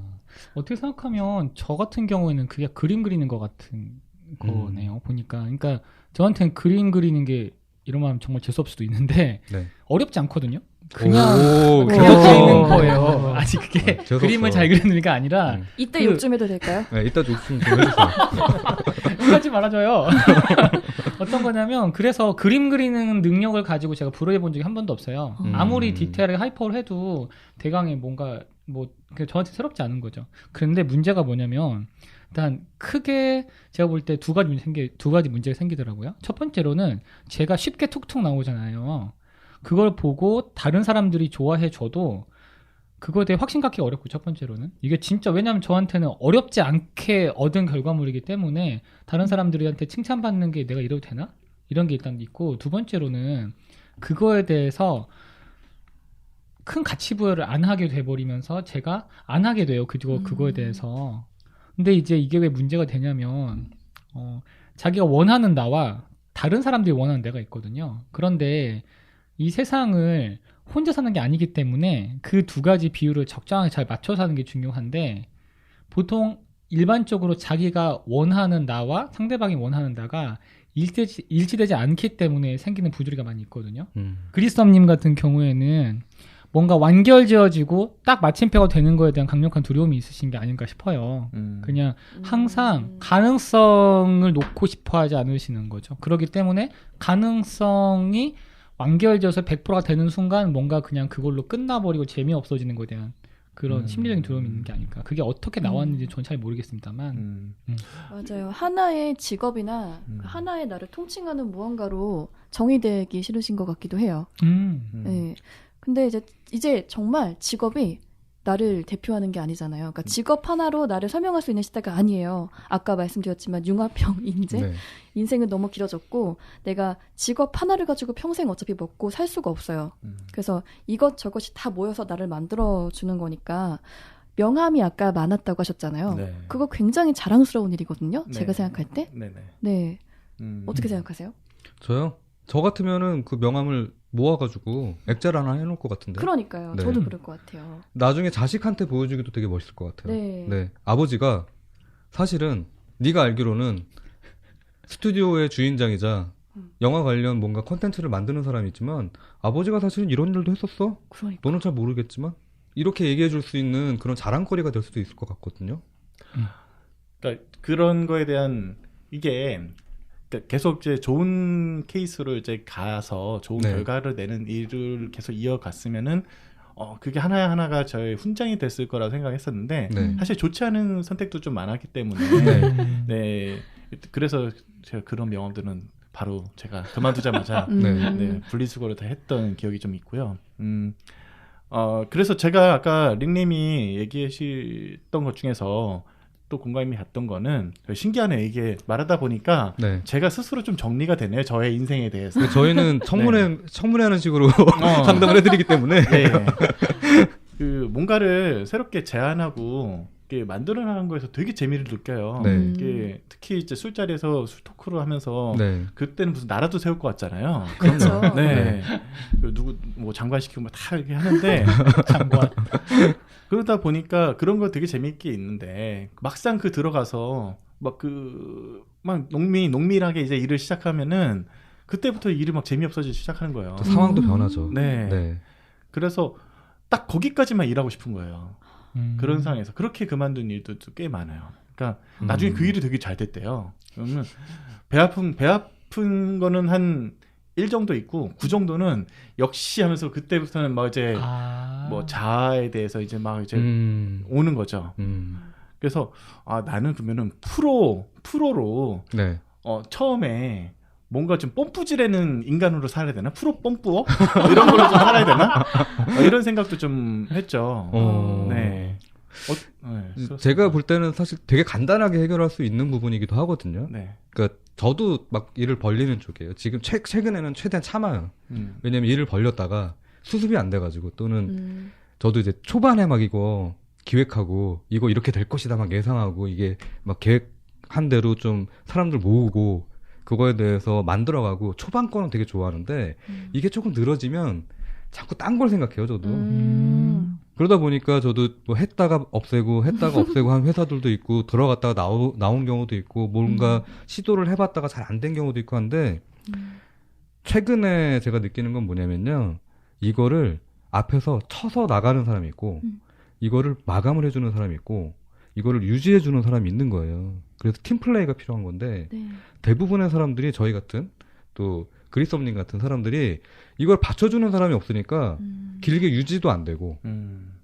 어떻게 생각하면 저 같은 경우에는 그게 그림 그리는 것 같은 거네요. 보니까. 그러니까 저한테는 그림 그리는 게 이런 말 하면 정말 재수없을 수도 있는데 네. 어렵지 않거든요. 그냥 재수없어. 그려져 있는 거예요. 아직 그게 재수없어. 그림을 잘 그리는 게 아니라 이때 욕 좀 해도 될까요? 네, 이따 좀 해주세요. 하지 말아줘요. 어떤 거냐면 그래서 그림 그리는 능력을 가지고 제가 불허해 본 적이 한 번도 없어요. 아무리 디테일하게 하이퍼를 해도 대강의 뭔가 저한테 새롭지 않은 거죠. 그런데 문제가 뭐냐면 일단 크게 제가 볼 때 두 가지 문제가 생기더라고요. 첫 번째로는 제가 쉽게 툭툭 나오잖아요. 그걸 보고 다른 사람들이 좋아해줘도 그거에 대해 확신 갖기 어렵고, 첫 번째로는 이게 진짜, 왜냐하면 저한테는 어렵지 않게 얻은 결과물이기 때문에 다른 사람들한테 칭찬받는 게 내가 이래도 되나? 이런 게 일단 있고, 두 번째로는 그거에 대해서 큰 가치 부여를 안 하게 돼버리면서 제가 안 하게 돼요. 그거에 대해서. 근데 이제 이게 왜 문제가 되냐면 자기가 원하는 나와 다른 사람들이 원하는 내가 있거든요. 그런데 이 세상을 혼자 사는 게 아니기 때문에 그 두 가지 비율을 적정하게 잘 맞춰서 하는 게 중요한데, 보통 일반적으로 자기가 원하는 나와 상대방이 원하는 나가 일치되지 않기 때문에 생기는 부조리가 많이 있거든요. 그리스dom님 같은 경우에는 뭔가 완결지어지고 딱 마침표가 되는 거에 대한 강력한 두려움이 있으신 게 아닌가 싶어요. 그냥 항상 가능성을 놓고 싶어 하지 않으시는 거죠. 그렇기 때문에 가능성이 완결지어서 100%가 되는 순간 뭔가 그냥 그걸로 끝나버리고 재미없어지는 거에 대한 그런 심리적인 두려움이 있는 게 아닐까. 그게 어떻게 나왔는지 전 잘 모르겠습니다만. 맞아요. 하나의 직업이나 하나의 나를 통칭하는 무언가로 정의되기 싫으신 것 같기도 해요. 네. 근데 이제 정말 직업이 나를 대표하는 게 아니잖아요. 그러니까 직업 하나로 나를 설명할 수 있는 시대가 아니에요. 아까 말씀드렸지만 융합형 인재, 네. 인생은 너무 길어졌고 내가 직업 하나를 가지고 평생 어차피 먹고 살 수가 없어요. 그래서 이것저것이 다 모여서 나를 만들어주는 거니까 명함이 아까 많았다고 하셨잖아요. 네. 그거 굉장히 자랑스러운 일이거든요. 네. 제가 생각할 때. 네네. 네. 어떻게 생각하세요? 저요? 저 같으면은 그 명함을 모아가지고 액자를 하나 해놓을 것 같은데. 그러니까요. 네. 저도 그럴 것 같아요. 나중에 자식한테 보여주기도 되게 멋있을 것 같아요. 네. 아버지가 사실은 네가 알기로는 스튜디오의 주인장이자 영화 관련 뭔가 콘텐츠를 만드는 사람이지만 아버지가 사실은 이런 일도 했었어. 그러니까. 너는 잘 모르겠지만 이렇게 얘기해 줄 수 있는 그런 자랑거리가 될 수도 있을 것 같거든요. 그러니까 그런 거에 대한 이게 그러니까 계속 이제 좋은 케이스로 이제 가서 좋은 네. 결과를 내는 일을 계속 이어갔으면은 그게 하나하나가 저의 훈장이 됐을 거라고 생각했었는데 네. 사실 좋지 않은 선택도 좀 많았기 때문에 네. 네 그래서 제가 그런 명함들은 바로 제가 그만두자마자 네, 분리수거를 다 했던 기억이 좀 있고요. 그래서 제가 아까 릭님이 얘기하셨던 것 중에서 또 공감이 갔던 거는 신기하네. 이게 말하다 보니까 네. 제가 스스로 좀 정리가 되네요. 저의 인생에 대해서. 근데 저희는 청문회하는 식으로 상담을 해드리기 때문에 네. 그 뭔가를 새롭게 제안하고 이렇게 만들어나가는 거에서 되게 재미를 느껴요. 네. 이게 특히 이제 술자리에서 술 토크를 하면서 네. 그때는 무슨 나라도 세울 것 같잖아요. 그렇죠. 네. 그 누구 뭐 장관 시키고 뭐 다 이렇게 하는데 장관. 그러다 보니까 그런 거 되게 재미있게 있는데 막상 그 들어가서 막 농밀하게 이제 일을 시작하면은 그때부터 일이 막 재미없어지기 시작하는 거예요. 또 상황도 변하죠. 네. 네. 그래서 딱 거기까지만 일하고 싶은 거예요. 그런 상황에서 그렇게 그만둔 일도 꽤 많아요. 그러니까 나중에 그 일이 되게 잘 됐대요. 그러면 배 아픈 거는 한 1 정도 있고 9 정도는 역시 하면서 그때부터는 막 이제 뭐 자아에 대해서 이제 막 이제 오는 거죠. 그래서 나는 그러면은 프로로 네. 처음에 뭔가 좀 뽐뿌지르는 인간으로 살아야 되나? 프로 뽐뿌어? 이런 걸로 좀 살아야 되나? 이런 생각도 좀 했죠. 네. 제가 볼 때는 사실 되게 간단하게 해결할 수 있는 부분이기도 하거든요. 네. 그러니까 저도 막 일을 벌리는 쪽이에요. 지금 최근에는 최대한 참아요. 왜냐면 일을 벌렸다가 수습이 안 돼가지고 또는 저도 이제 초반에 막 이거 기획하고 이거 이렇게 될 것이다 막 예상하고 이게 막 계획한 대로 좀 사람들 모으고 그거에 대해서 만들어가고 초반 거는 되게 좋아하는데 이게 조금 늘어지면 자꾸 딴 걸 생각해요, 저도. 그러다 보니까 저도 뭐 했다가 없애고 한 회사들도 있고 들어갔다가 나온 경우도 있고 뭔가 시도를 해봤다가 잘 안 된 경우도 있고 한데 최근에 제가 느끼는 건 뭐냐면요. 이거를 앞에서 쳐서 나가는 사람이 있고 이거를 마감을 해주는 사람이 있고 이거를 유지해주는 사람이 있는 거예요. 그래서 팀플레이가 필요한 건데 네. 대부분의 사람들이 저희 같은 또 그리스dom님 같은 사람들이 이걸 받쳐주는 사람이 없으니까 길게 유지도 안 되고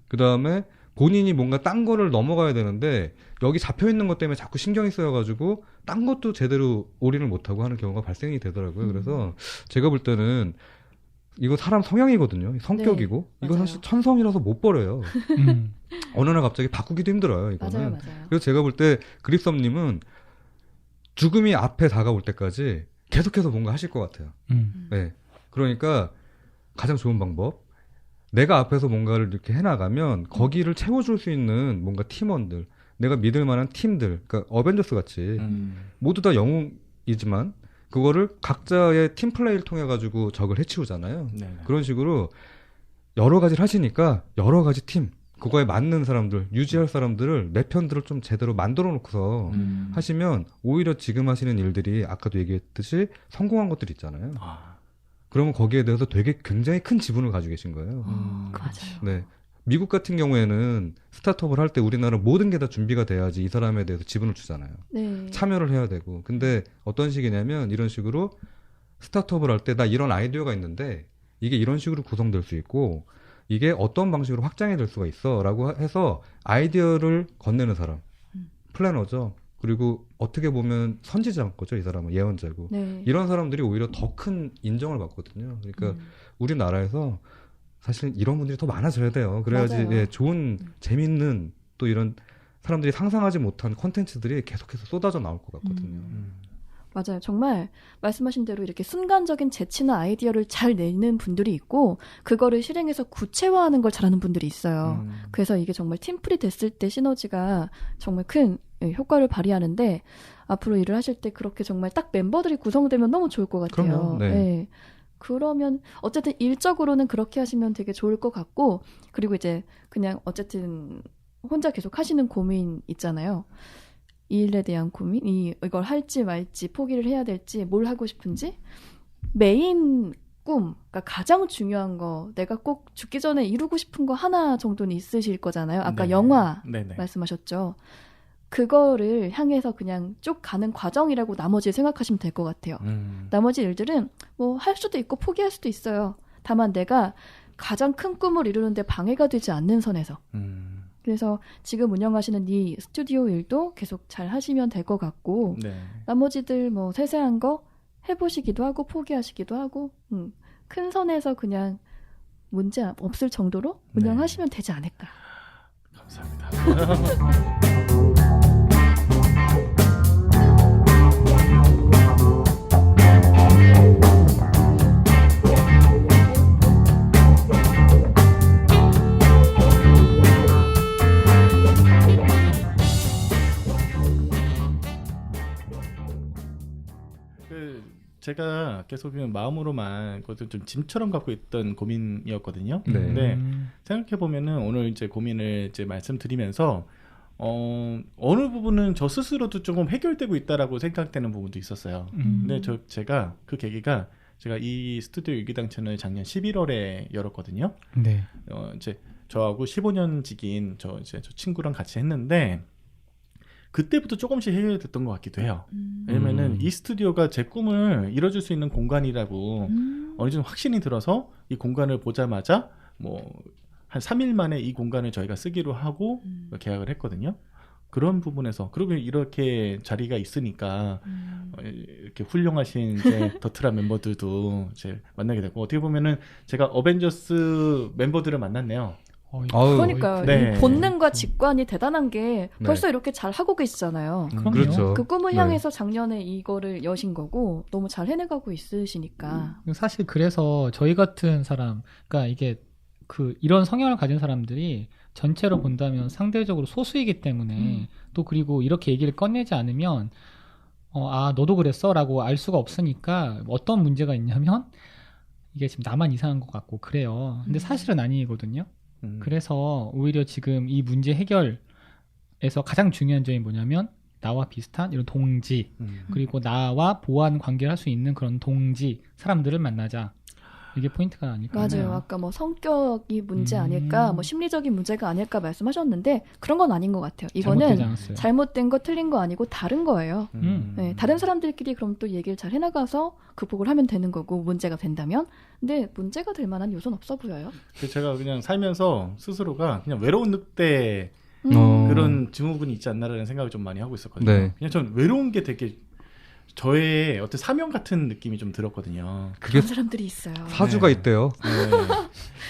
그 다음에 본인이 뭔가 딴 거를 넘어가야 되는데 여기 잡혀있는 것 때문에 자꾸 신경이 쓰여가지고 딴 것도 제대로 올인을 못하고 하는 경우가 발생이 되더라고요. 그래서 제가 볼 때는 이거 사람 성향이거든요. 성격이고 네, 이건 맞아요. 사실 천성이라서 못 버려요. 음. 어느 날 갑자기 바꾸기도 힘들어요. 이거는. 맞아요, 맞아요. 그래서 제가 볼 때 그립섬님은 죽음이 앞에 다가올 때까지 계속해서 뭔가 하실 것 같아요. 네. 그러니까 가장 좋은 방법. 내가 앞에서 뭔가를 이렇게 해나가면 거기를 채워줄 수 있는 뭔가 팀원들, 내가 믿을 만한 팀들, 그러니까 어벤져스 같이 모두 다 영웅이지만 그거를 각자의 팀 플레이를 통해 가지고 적을 해치우잖아요. 네네. 그런 식으로 여러 가지를 하시니까 여러 가지 팀, 그거에 맞는 사람들, 유지할 사람들을 내 편들을 좀 제대로 만들어 놓고서 하시면 오히려 지금 하시는 일들이 아까도 얘기했듯이 성공한 것들 있잖아요. 그러면 거기에 대해서 되게 굉장히 큰 지분을 가지고 계신 거예요. 맞아요. 네. 미국 같은 경우에는 스타트업을 할 때 우리나라 모든 게 다 준비가 돼야지 이 사람에 대해서 지분을 주잖아요. 네. 참여를 해야 되고. 근데 어떤 식이냐면 이런 식으로 스타트업을 할 때 나 이런 아이디어가 있는데 이게 이런 식으로 구성될 수 있고 이게 어떤 방식으로 확장이 될 수가 있어 라고 해서 아이디어를 건네는 사람. 플래너죠. 그리고 어떻게 보면 선지자인 거죠. 이 사람은 예언자고. 네. 이런 사람들이 오히려 더 큰 인정을 받거든요. 그러니까 우리나라에서 사실 이런 분들이 더 많아져야 돼요. 그래야지 맞아요. 예, 좋은 재밌는 또 이런 사람들이 상상하지 못한 콘텐츠들이 계속해서 쏟아져 나올 것 같거든요. 맞아요. 정말 말씀하신 대로 이렇게 순간적인 재치나 아이디어를 잘 내는 분들이 있고 그거를 실행해서 구체화하는 걸 잘하는 분들이 있어요. 그래서 이게 정말 팀플이 됐을 때 시너지가 정말 큰 효과를 발휘하는데 앞으로 일을 하실 때 그렇게 정말 딱 멤버들이 구성되면 너무 좋을 것 같아요. 그럼요. 네. 네. 그러면 어쨌든 일적으로는 그렇게 하시면 되게 좋을 것 같고 그리고 이제 그냥 어쨌든 혼자 계속 하시는 고민 있잖아요. 이 일에 대한 고민, 이걸 할지 말지 포기를 해야 될지 뭘 하고 싶은지 메인 꿈, 그러니까 가장 중요한 거 내가 꼭 죽기 전에 이루고 싶은 거 하나 정도는 있으실 거잖아요. 아까 네네. 영화 네네. 말씀하셨죠. 그거를 향해서 그냥 쭉 가는 과정이라고 나머지 생각하시면 될 것 같아요. 나머지 일들은 뭐 할 수도 있고 포기할 수도 있어요. 다만 내가 가장 큰 꿈을 이루는데 방해가 되지 않는 선에서. 그래서 지금 운영하시는 이 스튜디오 일도 계속 잘 하시면 될 것 같고 네. 나머지들 뭐 세세한 거 해보시기도 하고 포기하시기도 하고 큰 선에서 그냥 문제 없을 정도로 운영하시면 되지 않을까. 감사합니다. 제가 계속 그냥 마음으로만 그것도 좀 짐처럼 갖고 있던 고민이었거든요. 네. 근데 생각해 보면은 오늘 이제 고민을 이제 말씀드리면서 어느 부분은 저 스스로도 조금 해결되고 있다라고 생각되는 부분도 있었어요. 근데 제가 그 계기가 제가 이 스튜디오 일기당천을 작년 11월에 열었거든요. 네. 이제 저하고 15년 지기인 저 친구랑 같이 했는데 그때부터 조금씩 해결됐던 것 같기도 해요. 왜냐면은 이 스튜디오가 제 꿈을 이뤄줄 수 있는 공간이라고 어느 정도 확신이 들어서 이 공간을 보자마자 뭐 한 3일 만에 이 공간을 저희가 쓰기로 하고 계약을 했거든요. 그런 부분에서 그리고 이렇게 자리가 있으니까 이렇게 훌륭하신 이제 더트라 멤버들도 이제 만나게 되고 어떻게 보면은 제가 어벤져스 멤버들을 만났네요. 그러니까 네. 이 본능과 직관이 대단한 게 벌써 이렇게 잘 하고 계시잖아요. 그렇죠. 그 꿈을 네. 향해서 작년에 이거를 여신 거고 너무 잘 해내가고 있으시니까. 사실 그래서 저희 같은 사람, 그러니까 이게 이런 성향을 가진 사람들이 전체로 본다면 상대적으로 소수이기 때문에 또 그리고 이렇게 얘기를 꺼내지 않으면 너도 그랬어라고 알 수가 없으니까 어떤 문제가 있냐면 이게 지금 나만 이상한 것 같고 그래요. 근데 사실은 아니거든요. 그래서 오히려 지금 이 문제 해결에서 가장 중요한 점이 뭐냐면 나와 비슷한 이런 동지 그리고 나와 보완 관계를 할 수 있는 그런 동지 사람들을 만나자. 이게 포인트가 아닐까 맞아요. 하네요. 아까 뭐 성격이 문제 아닐까, 뭐 심리적인 문제가 아닐까 말씀하셨는데 그런 건 아닌 것 같아요. 잘못되지 이거는 않았어요. 잘못된 거 틀린 거 아니고 다른 거예요. 음. 네, 다른 사람들끼리 그럼 또 얘기를 잘 해나가서 극복을 하면 되는 거고 문제가 된다면. 근데 문제가 될 만한 요소는 없어 보여요. 그래서 제가 그냥 살면서 스스로가 그냥 외로운 늑대 그런 증후군이 있지 않나라는 생각을 좀 많이 하고 있었거든요. 네. 그냥 전 외로운 게 되게 저의 어떤 사명 같은 느낌이 좀 들었거든요. 그게 그런 사람들이 있어요. 사주가 네. 있대요. 네.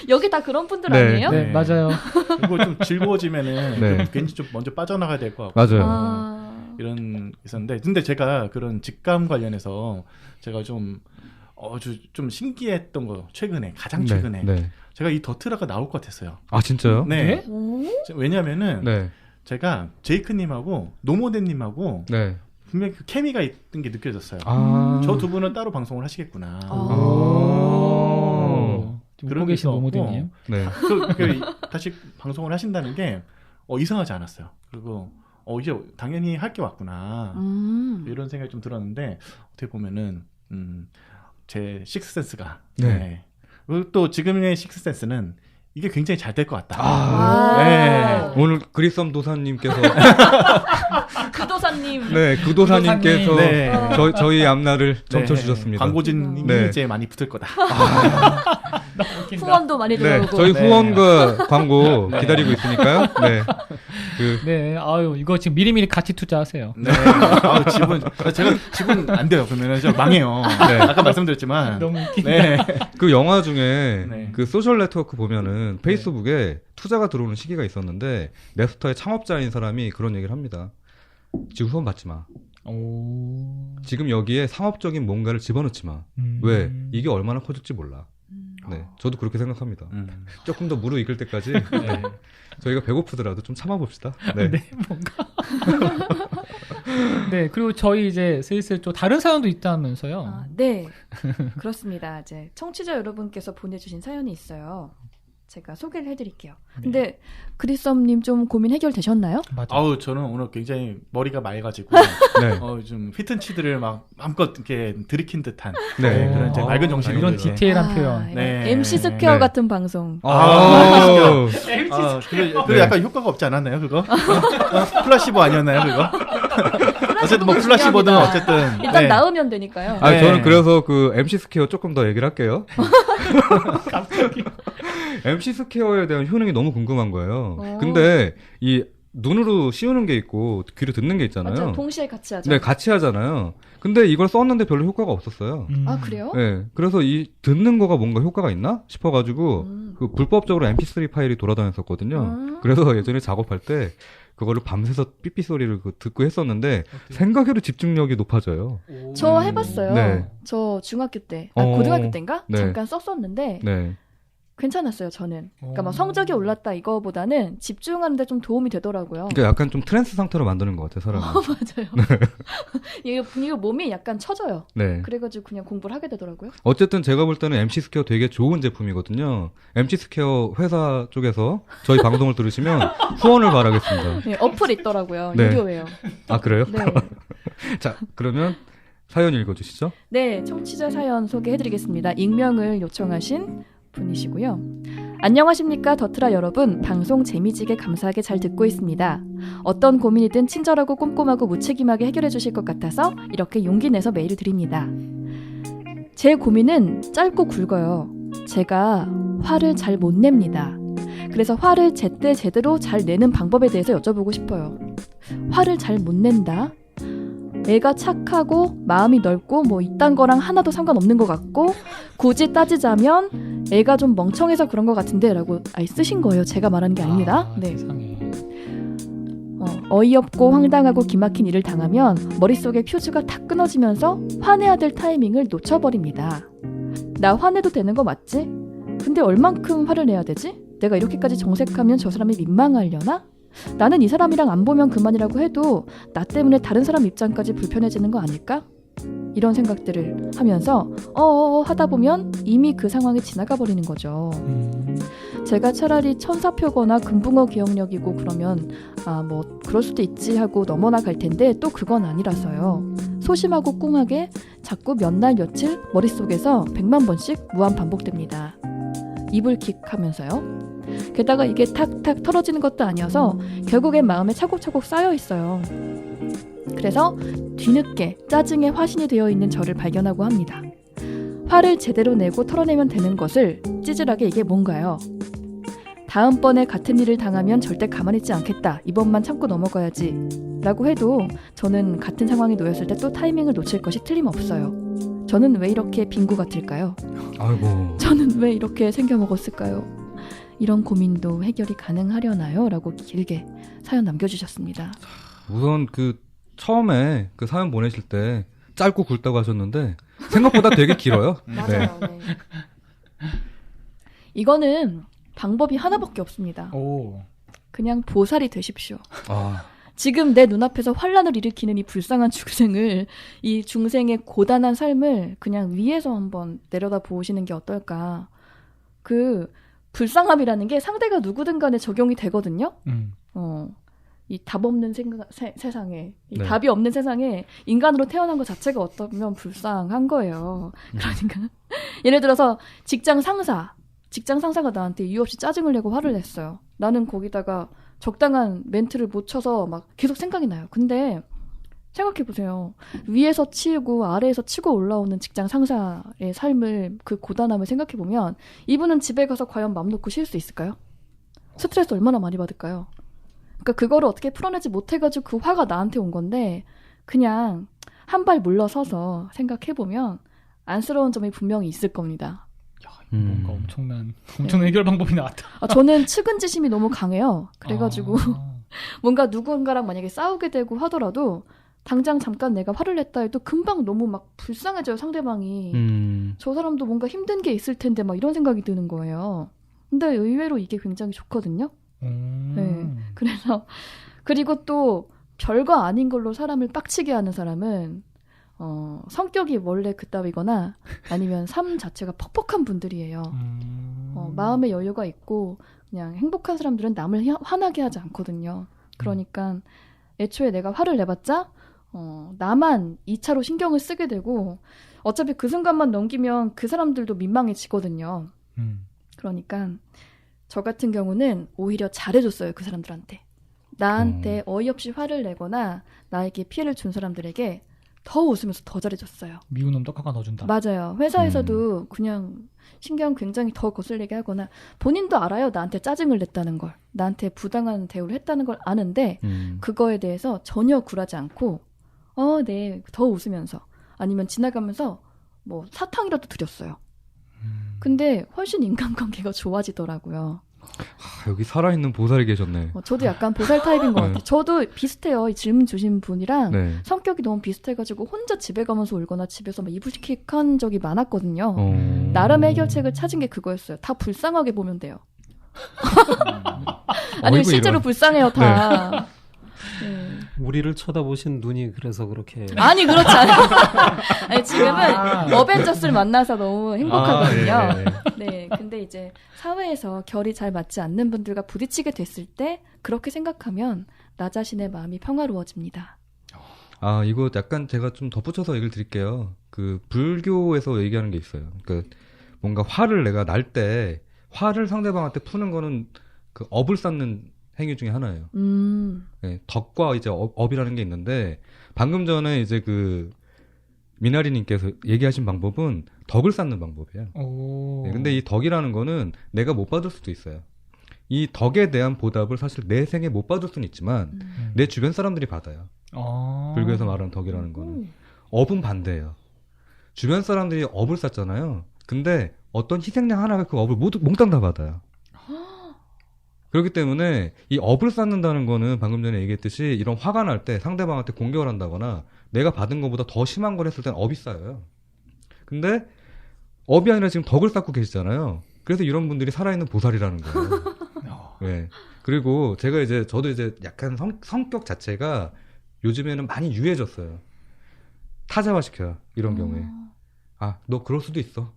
여기 다 그런 분들 네. 아니에요? 네, 맞아요. 그리고 좀 즐거워지면은 네. 좀 괜히 좀 먼저 빠져나가야 될 것 같고 맞아요. 아, 이런 있었는데 근데 제가 그런 직감 관련해서 제가 좀 좀 신기했던 거 가장 최근에 네. 제가 이 더트라가 나올 것 같았어요. 아 진짜요? 네. 오? 왜냐면은 네. 제가 제이크님하고 노모데님하고 네. 분명히 그 케미가 있던 게 느껴졌어요. 아. 저 두 분은 따로 방송을 하시겠구나. 오. 좀 그런 웃고 게 계신 있었고. 노모드님. 네. 다시 방송을 하신다는 게 이상하지 않았어요. 그리고 이제 당연히 할 게 왔구나. 이런 생각이 좀 들었는데 어떻게 보면은 제 식스센스가 네. 그리고 또 지금의 식스센스는 이게 굉장히 잘 될 것 같다. 아. 네. 오늘 그리썸 도사님께서 그도사님. 네, 구도사님께서 네. 저희 앞날을 네. 점쳐주셨습니다. 광고주님이 네. 이제 많이 붙을 거다. 너무 웃긴다. 후원도 많이 네, 들어오고. 저희 네. 후원과 광고 네. 기다리고 있으니까요. 네. 네, 아유 이거 지금 미리미리 같이 투자하세요. 네. 제가 지분 안 돼요. 그러면 저 망해요. 네. 아까 말씀드렸지만. 너무 웃긴다. 네. 그 영화 중에 네. 그 소셜 네트워크 보면은 페이스북에 투자가 들어오는 시기가 있었는데 넵스터의 창업자인 사람이 그런 얘기를 합니다. 지금 후원 받지 마. 오. 지금 여기에 상업적인 뭔가를 집어넣지 마. 왜? 이게 얼마나 커질지 몰라. 네, 저도 그렇게 생각합니다. 조금 더 무르익을 때까지 네. 저희가 배고프더라도 좀 참아봅시다. 네. 네, 뭔가. 네, 그리고 저희 이제 슬슬 또 다른 사연도 있다면서요. 아, 네. 그렇습니다. 이제 청취자 여러분께서 보내주신 사연이 있어요. 제가 소개를 해드릴게요. 근데 그리썸님 좀 고민 해결되셨나요? 맞아. 저는 오늘 굉장히 머리가 맑아지고 네. 좀 피튼치드를 막 마음껏 이렇게 들이킨 듯한 네. 그런 이제 맑은 정신으로 이런 이제. 디테일한 표현. 네. MC 스퀘어 네. 같은 방송. 아, 그게 네. 약간 효과가 없지 않았나요, 그거? 플라시보 아니었나요, 그거? 어쨌든 뭐 플라시보든 중요합니다. 어쨌든 일단 네. 나으면 되니까요. 아, 네. 저는 그래서 그 MC 스퀘어 조금 더 얘기를 할게요. 갑자기. MC 스퀘어에 대한 효능이 너무 궁금한 거예요. 오. 근데 이 눈으로 씌우는 게 있고 귀로 듣는 게 있잖아요. 맞아요. 동시에 같이 하죠. 네, 같이 하잖아요. 근데 이걸 썼는데 별로 효과가 없었어요. 아, 그래요? 네, 그래서 이 듣는 거가 뭔가 효과가 있나 싶어가지고 그 불법적으로 MP3 파일이 돌아다녔었거든요. 그래서 예전에 작업할 때 그거를 밤새서 삐삐 소리를 듣고 했었는데 생각해도 집중력이 높아져요. 저 해봤어요. 네. 저 중학교 때, 어. 고등학교 때인가? 네. 잠깐 썼었는데 네. 괜찮았어요. 저는. 그러니까 막 성적이 올랐다 이거보다는 집중하는데 좀 도움이 되더라고요. 그러니까 약간 좀 트랜스 상태로 만드는 것 같아요, 사람을. 맞아요. 이게 몸이 약간 처져요. 네. 그래가지고 그냥 공부를 하게 되더라고요. 어쨌든 제가 볼 때는 MC 스퀘어 되게 좋은 제품이거든요. MC 스퀘어 회사 쪽에서 저희 방송을 들으시면 후원을 바라겠습니다. 네, 어플 있더라고요. 네. 유료예요. 아, 그래요? 네. 자, 그러면 사연 읽어주시죠. 네, 청취자 사연 소개해드리겠습니다. 익명을 요청하신 분이시고요. 안녕하십니까 더트라 여러분. 방송 재미지게 감사하게 잘 듣고 있습니다. 어떤 고민이든 친절하고 꼼꼼하고 무책임하게 해결해 주실 것 같아서 이렇게 용기 내서 메일을 드립니다. 제 고민은 짧고 굵어요. 제가 화를 잘 못 냅니다. 그래서 화를 제때 제대로 잘 내는 방법에 대해서 여쭤보고 싶어요. 화를 잘 못 낸다? 애가 착하고 마음이 넓고 뭐 이딴 거랑 하나도 상관없는 것 같고 굳이 따지자면 애가 좀 멍청해서 그런 것 같은데 라고 쓰신 거예요. 제가 말하는 게 아닙니다. 네. 세상에. 어이없고 황당하고 기막힌 일을 당하면 머릿속에 퓨즈가 탁 끊어지면서 화내야 될 타이밍을 놓쳐버립니다. 나 화내도 되는 거 맞지? 근데 얼만큼 화를 내야 되지? 내가 이렇게까지 정색하면 저 사람이 민망하려나? 나는 이 사람이랑 안 보면 그만이라고 해도 나 때문에 다른 사람 입장까지 불편해지는 거 아닐까? 이런 생각들을 하면서 하다 보면 이미 그 상황이 지나가 버리는 거죠. 제가 차라리 천사표거나 금붕어 기억력이고 그러면 뭐 그럴 수도 있지 하고 넘어나갈 텐데 또 그건 아니라서요. 소심하고 꿍하게 자꾸 몇 날 며칠 머릿속에서 100만 번씩 무한 반복됩니다. 이불킥 하면서요. 게다가 이게 탁탁 털어지는 것도 아니어서 결국엔 마음에 차곡차곡 쌓여 있어요. 그래서 뒤늦게 짜증에 화신이 되어 있는 저를 발견하고 합니다. 화를 제대로 내고 털어내면 되는 것을 찌질하게 이게 뭔가요? 다음번에 같은 일을 당하면 절대 가만히 있지 않겠다. 이번만 참고 넘어가야지. 라고 해도 저는 같은 상황에 놓였을 때 또 타이밍을 놓칠 것이 틀림없어요. 저는 왜 이렇게 빈구 같을까요? 아이고. 저는 왜 이렇게 생겨먹었을까요? 이런 고민도 해결이 가능하려나요? 라고 길게 사연 남겨주셨습니다. 우선 그 처음에 그 사연 보내실 때 짧고 굵다고 하셨는데 생각보다 되게 길어요. 맞아요. 네. 이거는 방법이 하나밖에 없습니다. 오. 그냥 보살이 되십시오. 아, 지금 내 눈앞에서 환란을 일으키는 이 불쌍한 중생을, 이 중생의 고단한 삶을 그냥 위에서 한번 내려다 보시는 게 어떨까. 그 불쌍함이라는 게 상대가 누구든 간에 적용이 되거든요. 이 답 없는 세상에, 이 네. 답이 없는 세상에 인간으로 태어난 것 자체가 어쩌면 불쌍한 거예요. 그러니까 예를 들어서 직장 상사가 나한테 이유 없이 짜증을 내고 화를 냈어요. 나는 거기다가 적당한 멘트를 못 쳐서 막 계속 생각이 나요. 근데 생각해보세요. 위에서 치고 아래에서 치고 올라오는 직장 상사의 삶을, 그 고단함을 생각해보면 이분은 집에 가서 과연 맘 놓고 쉴 수 있을까요? 스트레스 얼마나 많이 받을까요? 그러니까 그거를 어떻게 풀어내지 못해가지고 그 화가 나한테 온 건데, 그냥 한 발 물러서서 생각해보면 안쓰러운 점이 분명히 있을 겁니다. 뭔가 엄청난 해결 방법이 나왔다. 저는 측은지심이 너무 강해요. 그래가지고 아. 뭔가 누군가랑 만약에 싸우게 되고 하더라도 당장 잠깐 내가 화를 냈다 해도 금방 너무 막 불쌍해져요, 상대방이. 저 사람도 뭔가 힘든 게 있을 텐데 막 이런 생각이 드는 거예요. 근데 의외로 이게 굉장히 좋거든요. 네. 그래서 그리고 또 별거 아닌 걸로 사람을 빡치게 하는 사람은 성격이 원래 그따위거나 아니면 삶 자체가 퍽퍽한 분들이에요. 마음의 여유가 있고 그냥 행복한 사람들은 남을 화나게 하지 않거든요. 그러니까 애초에 내가 화를 내봤자 나만 2차로 신경을 쓰게 되고 어차피 그 순간만 넘기면 그 사람들도 민망해지거든요. 그러니까 저 같은 경우는 오히려 잘해줬어요, 그 사람들한테. 나한테 어이없이 화를 내거나 나에게 피해를 준 사람들에게 더 웃으면서 더 잘해줬어요. 미운 놈 떡 하나 넣어준다. 맞아요. 회사에서도 그냥 신경 굉장히 더 거슬리게 하거나 본인도 알아요. 나한테 짜증을 냈다는 걸. 나한테 부당한 대우를 했다는 걸 아는데 그거에 대해서 전혀 굴하지 않고 네, 더 웃으면서 아니면 지나가면서 뭐 사탕이라도 드렸어요. 근데 훨씬 인간관계가 좋아지더라고요. 여기 살아있는 보살이 계셨네. 저도 약간 보살 타입인 것 네. 같아요. 저도 비슷해요. 이 질문 주신 분이랑 네. 성격이 너무 비슷해가지고 혼자 집에 가면서 울거나 집에서 막 이불킥한 적이 많았거든요. 나름 해결책을 찾은 게 그거였어요. 다 불쌍하게 보면 돼요. 아니면 실제로 이런. 불쌍해요, 다. 네. 우리를 쳐다보신 눈이 그래서 그렇게 아니, 그렇지 않아요. 아니, 지금은 어벤져스를 만나서 너무 행복하거든요. 네, 근데 이제 사회에서 결이 잘 맞지 않는 분들과 부딪히게 됐을 때 그렇게 생각하면 나 자신의 마음이 평화로워집니다. 이거 약간 제가 좀 덧붙여서 얘기를 드릴게요. 그 불교에서 얘기하는 게 있어요. 그러니까 뭔가 화를 내가 날 때 화를 상대방한테 푸는 거는 그 업을 쌓는 행위 중에 하나예요. 네, 덕과 이제 업이라는 게 있는데 방금 전에 이제 그 미나리님께서 얘기하신 방법은 덕을 쌓는 방법이에요. 네, 근데 이 덕이라는 거는 내가 못 받을 수도 있어요. 이 덕에 대한 보답을 사실 내 생에 못 받을 수는 있지만 내 주변 사람들이 받아요. 불교에서 말하는 덕이라는 거는. 업은 반대예요. 주변 사람들이 업을 쌓잖아요. 근데 어떤 희생양 하나가 그 업을 모두 몽땅 다 받아요. 그렇기 때문에 이 업을 쌓는다는 거는 방금 전에 얘기했듯이 이런 화가 날 때 상대방한테 공격을 한다거나 내가 받은 것보다 더 심한 걸 했을 땐 업이 쌓여요. 근데 업이 아니라 지금 덕을 쌓고 계시잖아요. 그래서 이런 분들이 살아있는 보살이라는 거예요. 네. 그리고 저도 이제 약간 성격 자체가 요즘에는 많이 유해졌어요. 타자화 시켜요. 이런 경우에. 너 그럴 수도 있어.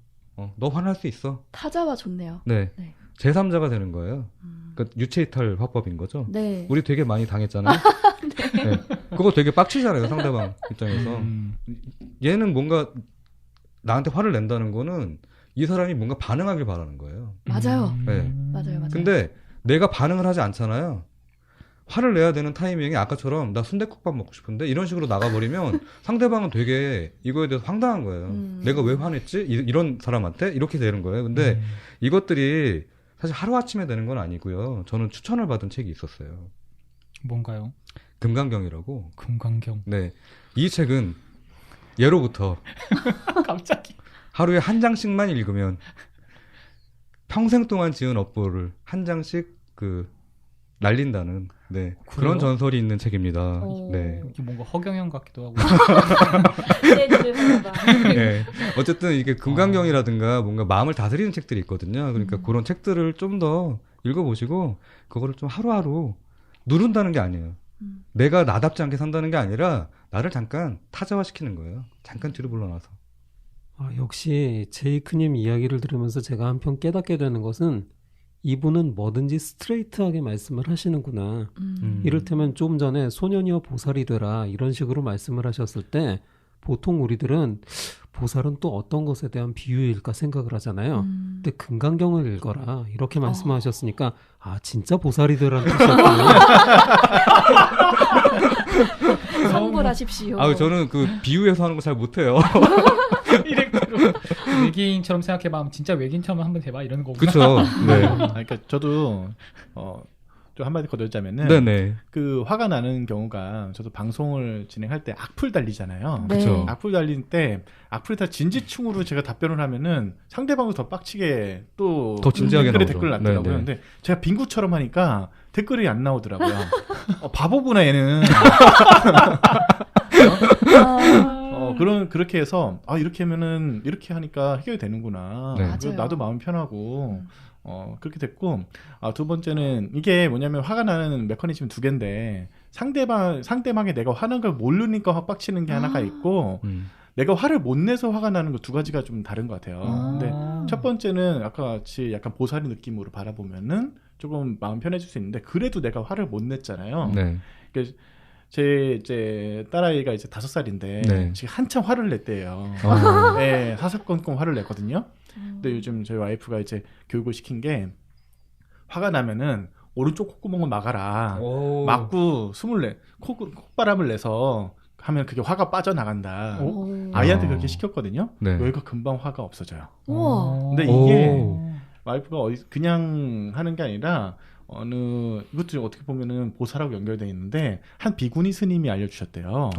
너 화날 수 있어. 타자화 좋네요. 네. 네. 제3자가 되는 거예요. 그러니까 유체이탈 화법인 거죠. 네. 우리 되게 많이 당했잖아요. 네. 그거 되게 빡치잖아요, 상대방 입장에서. 얘는 뭔가 나한테 화를 낸다는 거는 이 사람이 뭔가 반응하길 바라는 거예요. 맞아요. 네. 맞아요. 근데 내가 반응을 하지 않잖아요. 화를 내야 되는 타이밍이 아까처럼 나 순댓국밥 먹고 싶은데 이런 식으로 나가버리면 상대방은 되게 이거에 대해서 황당한 거예요. 내가 왜 화냈지? 이런 사람한테? 이렇게 되는 거예요. 근데 이것들이 사실 하루아침에 되는 건 아니고요. 저는 추천을 받은 책이 있었어요. 뭔가요? 금강경이라고. 금강경. 네. 이 책은 예로부터 갑자기. 하루에 한 장씩만 읽으면 평생 동안 지은 업보를 한 장씩 날린다는 네. 그런 전설이 있는 책입니다. 네. 이게 뭔가 허경영 같기도 하고. 네. 어쨌든 이게 금강경이라든가 뭔가 마음을 다스리는 책들이 있거든요. 그러니까 그런 책들을 좀 더 읽어보시고 그거를 좀 하루하루 누른다는 게 아니에요. 내가 나답지 않게 산다는 게 아니라 나를 잠깐 타자화시키는 거예요. 잠깐 뒤로 물러나서. 역시 제이크님 이야기를 들으면서 제가 한편 깨닫게 되는 것은 이분은 뭐든지 스트레이트하게 말씀을 하시는구나. 이를테면 좀 전에 소년이여 보살이 되라 이런 식으로 말씀을 하셨을 때 보통 우리들은 보살은 또 어떤 것에 대한 비유일까 생각을 하잖아요. 근데 금강경을 읽어라 이렇게 말씀하셨으니까 진짜 보살이 되라는 뜻이었군요. 성불하십시오. 저는 그 비유해서 하는 거 잘 못해요. 외계인처럼 생각해봐. 진짜 외계인처럼 한번 해봐 이런 거구나. 그렇죠. 네. 그러니까 저도 좀 한마디 거들자면은 네네. 그 화가 나는 경우가 저도 방송을 진행할 때 악플 달리잖아요. 네. 그렇죠. 악플 달릴 때 악플이 다 진지충으로 제가 답변을 하면은 상대방도 더 빡치게 또 더 진지하게 댓글에 나오죠. 댓글 났더라고요. 네네. 근데 제가 빙구처럼 하니까 댓글이 안 나오더라고요. 바보구나 얘는. 그렇게 해서 이렇게 하면은 이렇게 하니까 해결이 되는구나. 네. 그래서 나도 마음 편하고 그렇게 됐고 두 번째는 이게 뭐냐면 화가 나는 메커니즘 두 개인데 상대방이 내가 화난 걸 모르니까 확 빡치는 게 하나가 있고 내가 화를 못 내서 화가 나는 거 두 가지가 좀 다른 것 같아요. 근데 첫 번째는 아까 같이 약간 보살이 느낌으로 바라보면은 조금 마음 편해질 수 있는데 그래도 내가 화를 못 냈잖아요. 네. 그러니까 제 이제 딸아이가 이제 5살인데 네. 지금 한참 화를 냈대요. 네, 사사건건 화를 냈거든요. 근데 요즘 저희 와이프가 이제 교육을 시킨 게 화가 나면은 오른쪽 콧구멍을 막아라. 막고 콧바람을 내서 하면 그게 화가 빠져나간다. 아이한테 그렇게 시켰거든요. 네. 여기가 금방 화가 없어져요. 우와. 근데 이게 와이프가 그냥 하는 게 아니라 이것도 어떻게 보면은 보살하고 연결되어 있는데 한 비구니 스님이 알려주셨대요.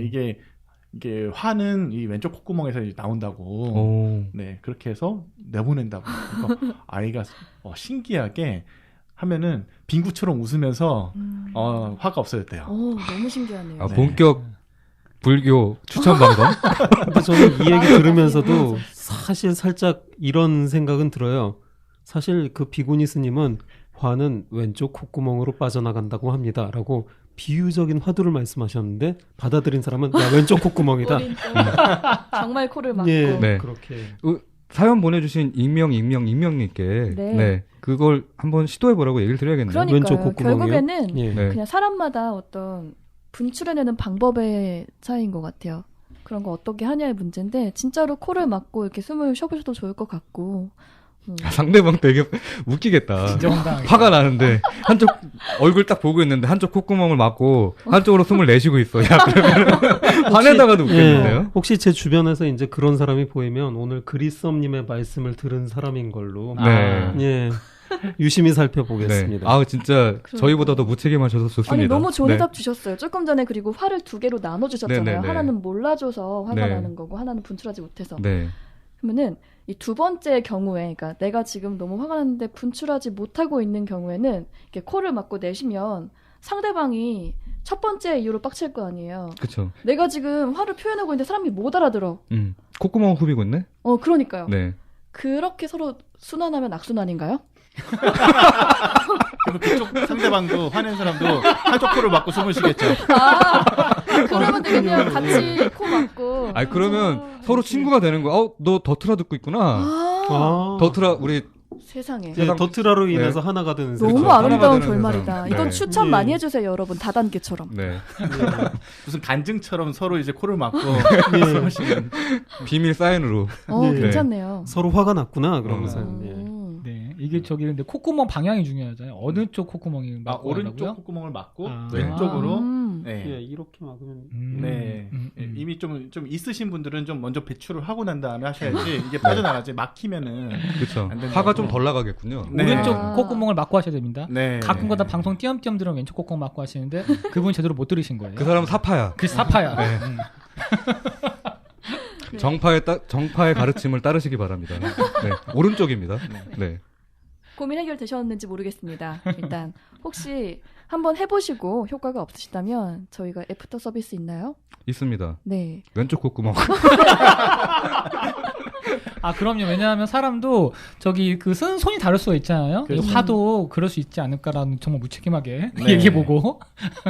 이게 화는 이 왼쪽 콧구멍에서 나온다고. 네, 그렇게 해서 내보낸다고. 그러니까 아이가 신기하게 하면은 빙구처럼 웃으면서 화가 없어졌대요. 너무 신기하네요. 네. 본격 불교 추천 방송. 근데 저는 이 얘기 들으면서도 사실 살짝 이런 생각은 들어요. 사실 그 비구니 스님은 화는 왼쪽 콧구멍으로 빠져나간다고 합니다. 라고 비유적인 화두를 말씀하셨는데 받아들인 사람은 왼쪽 콧구멍이다. 정말 코를 막고. 예, 네. 그렇게. 사연 보내주신 익명님께 네. 그걸 한번 시도해보라고 얘기를 드려야겠네요. 그러니까요. 왼쪽 콧구멍이요? 결국에는 예. 네. 그냥 사람마다 어떤 분출해내는 방법의 차이인 것 같아요. 그런 거 어떻게 하냐의 문제인데 진짜로 코를 막고 이렇게 숨을 쉬어보셔도 좋을 것 같고. 상대방 되게 웃기겠다. 진짜 황당하게. 화가 나는데 한쪽 얼굴 딱 보고 있는데 한쪽 콧구멍을 막고 한쪽으로 숨을 내쉬고 있어. 야, 그러면 화내다가도 웃겠는데요? 예, 혹시 제 주변에서 이제 그런 사람이 보이면 오늘 그리스엄님의 말씀을 들은 사람인 걸로 네. 예, 유심히 살펴보겠습니다. 네. 진짜 저희보다 더 무책임하셔서 좋습니다. 아니 너무 좋은 네. 해답 주셨어요. 조금 전에 그리고 화를 두 개로 나눠주셨잖아요. 네네네. 하나는 몰라줘서 화가 네. 나는 거고 하나는 분출하지 못해서. 네. 그러면은 이 두 번째 경우에, 그러니까 내가 지금 너무 화가 났는데 분출하지 못하고 있는 경우에는 이렇게 코를 막고 내쉬면 상대방이 첫 번째 이유로 빡칠 거 아니에요. 그쵸. 내가 지금 화를 표현하고 있는데 사람이 못 알아들어. 콧구멍 후비고 있네? 그러니까요. 네. 그렇게 서로 순환하면 악순환인가요? 그럼 그쪽 상대방도 화낸 사람도 한쪽 코를 막고 숨을 쉬겠죠. 그러면 되겠네요. 같이 코 막고. 그러면 서로 친구가 되는 거야. 너 더트라 듣고 있구나. 더트라 우리 세상에. 예, 더트라로 네. 인해서 하나가 되는 너무 세상. 아름다운 하나가 되는 결말이다. 세상. 이건 네. 추천 예. 많이 해주세요, 여러분. 다단계처럼. 네. 무슨 간증처럼 서로 이제 코를 막고 예. 숨을 쉬는. 비밀 사인으로. 네. 괜찮네요. 서로 화가 났구나 그러면서. 예. 네, 이게 근데 콧구멍 방향이 중요하잖아요. 어느 쪽 콧구멍이 막고 오른쪽 하라고요? 콧구멍을 막고 아. 왼쪽으로 네. 예, 이렇게 막으면 네. 이미 좀 있으신 분들은 좀 먼저 배출을 하고 난 다음에 하셔야지 이게 빠져나가지 막히면은 그렇죠. 안 된다고. 화가 좀 덜 나가겠군요. 네. 오른쪽 아. 콧구멍을 막고 하셔야 됩니다. 네. 가끔가다 방송 띄엄띄엄 들으면 왼쪽 콧구멍 막고 하시는데 그분 제대로 못 들으신 거예요. 그 사람은 사파야. 그 사파야. 네. 정파의 가르침을 따르시기 바랍니다. 네. 오른쪽입니다. 네. 고민 해결되셨는지 모르겠습니다. 일단 혹시 한번 해보시고 효과가 없으시다면 저희가 애프터 서비스 있나요? 있습니다. 네. 왼쪽 콧구멍. 아 그럼요. 왜냐하면 사람도 저기 그 쓰는 손이 다를 수가 있잖아요. 그렇죠. 화도 그럴 수 있지 않을까라는 정말 무책임하게 네. 얘기해보고.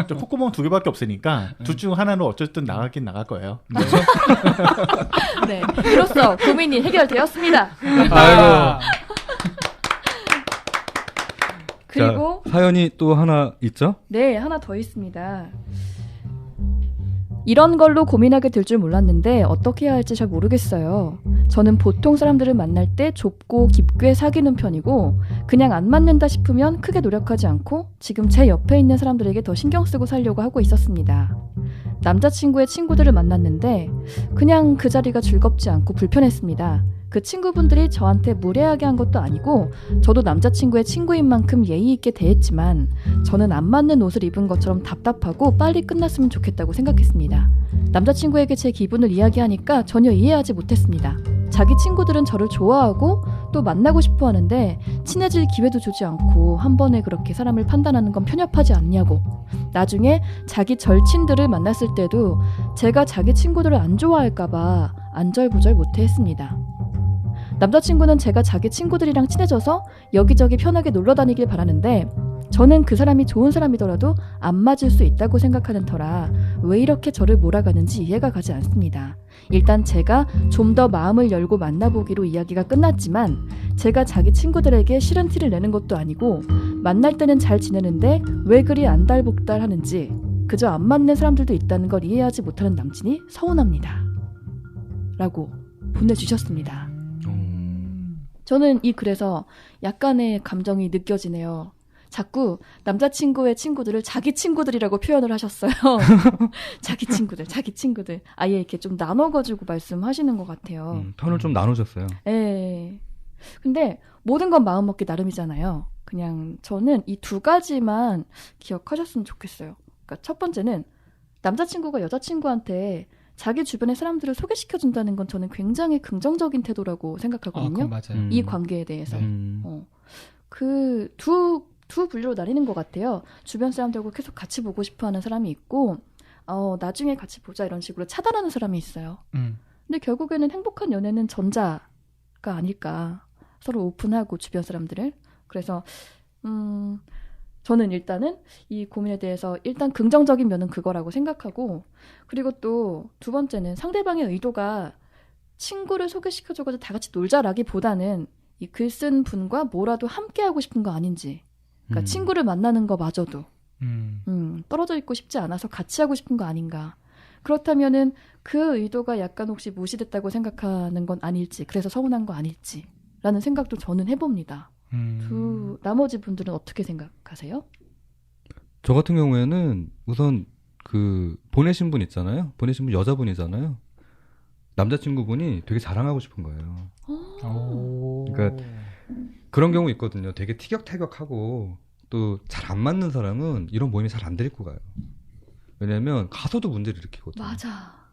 저 콧구멍 2개밖에 없으니까 둘 중 하나로 어쨌든 나가긴 나갈 거예요. 네. 이로써 고민이 해결되었습니다. 아, 그리고 자, 사연이 또 하나 있죠? 네, 하나 더 있습니다. 이런 걸로 고민하게 될 줄 몰랐는데 어떻게 해야 할지 잘 모르겠어요. 저는 보통 사람들을 만날 때 좁고 깊게 사귀는 편이고 그냥 안 맞는다 싶으면 크게 노력하지 않고 지금 제 옆에 있는 사람들에게 더 신경 쓰고 살려고 하고 있었습니다. 남자친구의 친구들을 만났는데 그냥 그 자리가 즐겁지 않고 불편했습니다. 그 친구분들이 저한테 무례하게 한 것도 아니고 저도 남자친구의 친구인 만큼 예의 있게 대했지만 저는 안 맞는 옷을 입은 것처럼 답답하고 빨리 끝났으면 좋겠다고 생각했습니다. 남자친구에게 제 기분을 이야기하니까 전혀 이해하지 못했습니다. 자기 친구들은 저를 좋아하고 또 만나고 싶어 하는데 친해질 기회도 주지 않고 한 번에 그렇게 사람을 판단하는 건 편협하지 않냐고. 나중에 자기 절친들을 만났을 때도 제가 자기 친구들을 안 좋아할까봐 안절부절 못해 했습니다. 남자친구는 제가 자기 친구들이랑 친해져서 여기저기 편하게 놀러 다니길 바라는데 저는 그 사람이 좋은 사람이더라도 안 맞을 수 있다고 생각하는 터라 왜 이렇게 저를 몰아가는지 이해가 가지 않습니다. 일단 제가 좀 더 마음을 열고 만나보기로 이야기가 끝났지만 제가 자기 친구들에게 싫은 티를 내는 것도 아니고 만날 때는 잘 지내는데 왜 그리 안달복달 하는지 그저 안 맞는 사람들도 있다는 걸 이해하지 못하는 남친이 서운합니다. 라고 보내주셨습니다. 저는 이 글에서 약간의 감정이 느껴지네요. 자꾸 남자친구의 친구들을 자기 친구들이라고 표현을 하셨어요. 자기 친구들. 아예 이렇게 좀 나눠가지고 말씀하시는 것 같아요. 편을 좀 나누셨어요. 예. 근데 모든 건 마음 먹기 나름이잖아요. 그냥 저는 이 두 가지만 기억하셨으면 좋겠어요. 그러니까 첫 번째는 남자친구가 여자친구한테 자기 주변의 사람들을 소개시켜준다는 건 저는 굉장히 긍정적인 태도라고 생각하거든요. 그건 맞아요. 이 관계에 대해서. 음. 그 두 분류로 나뉘는 것 같아요. 주변 사람들과 계속 같이 보고 싶어하는 사람이 있고 나중에 같이 보자 이런 식으로 차단하는 사람이 있어요. 근데 결국에는 행복한 연애는 전자가 아닐까. 서로 오픈하고 주변 사람들을. 그래서 저는 일단은 이 고민에 대해서 일단 긍정적인 면은 그거라고 생각하고 그리고 또 두 번째는 상대방의 의도가 친구를 소개시켜줘가지고 다 같이 놀자라기보다는 이 글 쓴 분과 뭐라도 함께 하고 싶은 거 아닌지 그러니까 친구를 만나는 거마저도 떨어져 있고 싶지 않아서 같이 하고 싶은 거 아닌가 그렇다면은 그 의도가 약간 혹시 무시됐다고 생각하는 건 아닐지 그래서 서운한 거 아닐지 라는 생각도 저는 해봅니다. 나머지 분들은 어떻게 생각하세요? 저 같은 경우에는 우선 그 보내신 분 있잖아요. 보내신 분 여자분이잖아요. 남자친구분이 되게 자랑하고 싶은 거예요. 그러니까 그런 경우 있거든요. 되게 티격태격하고 또 잘 안 맞는 사람은 이런 모임에 잘 안 데리고 가요. 왜냐면 가서도 문제를 일으키거든요. 맞아.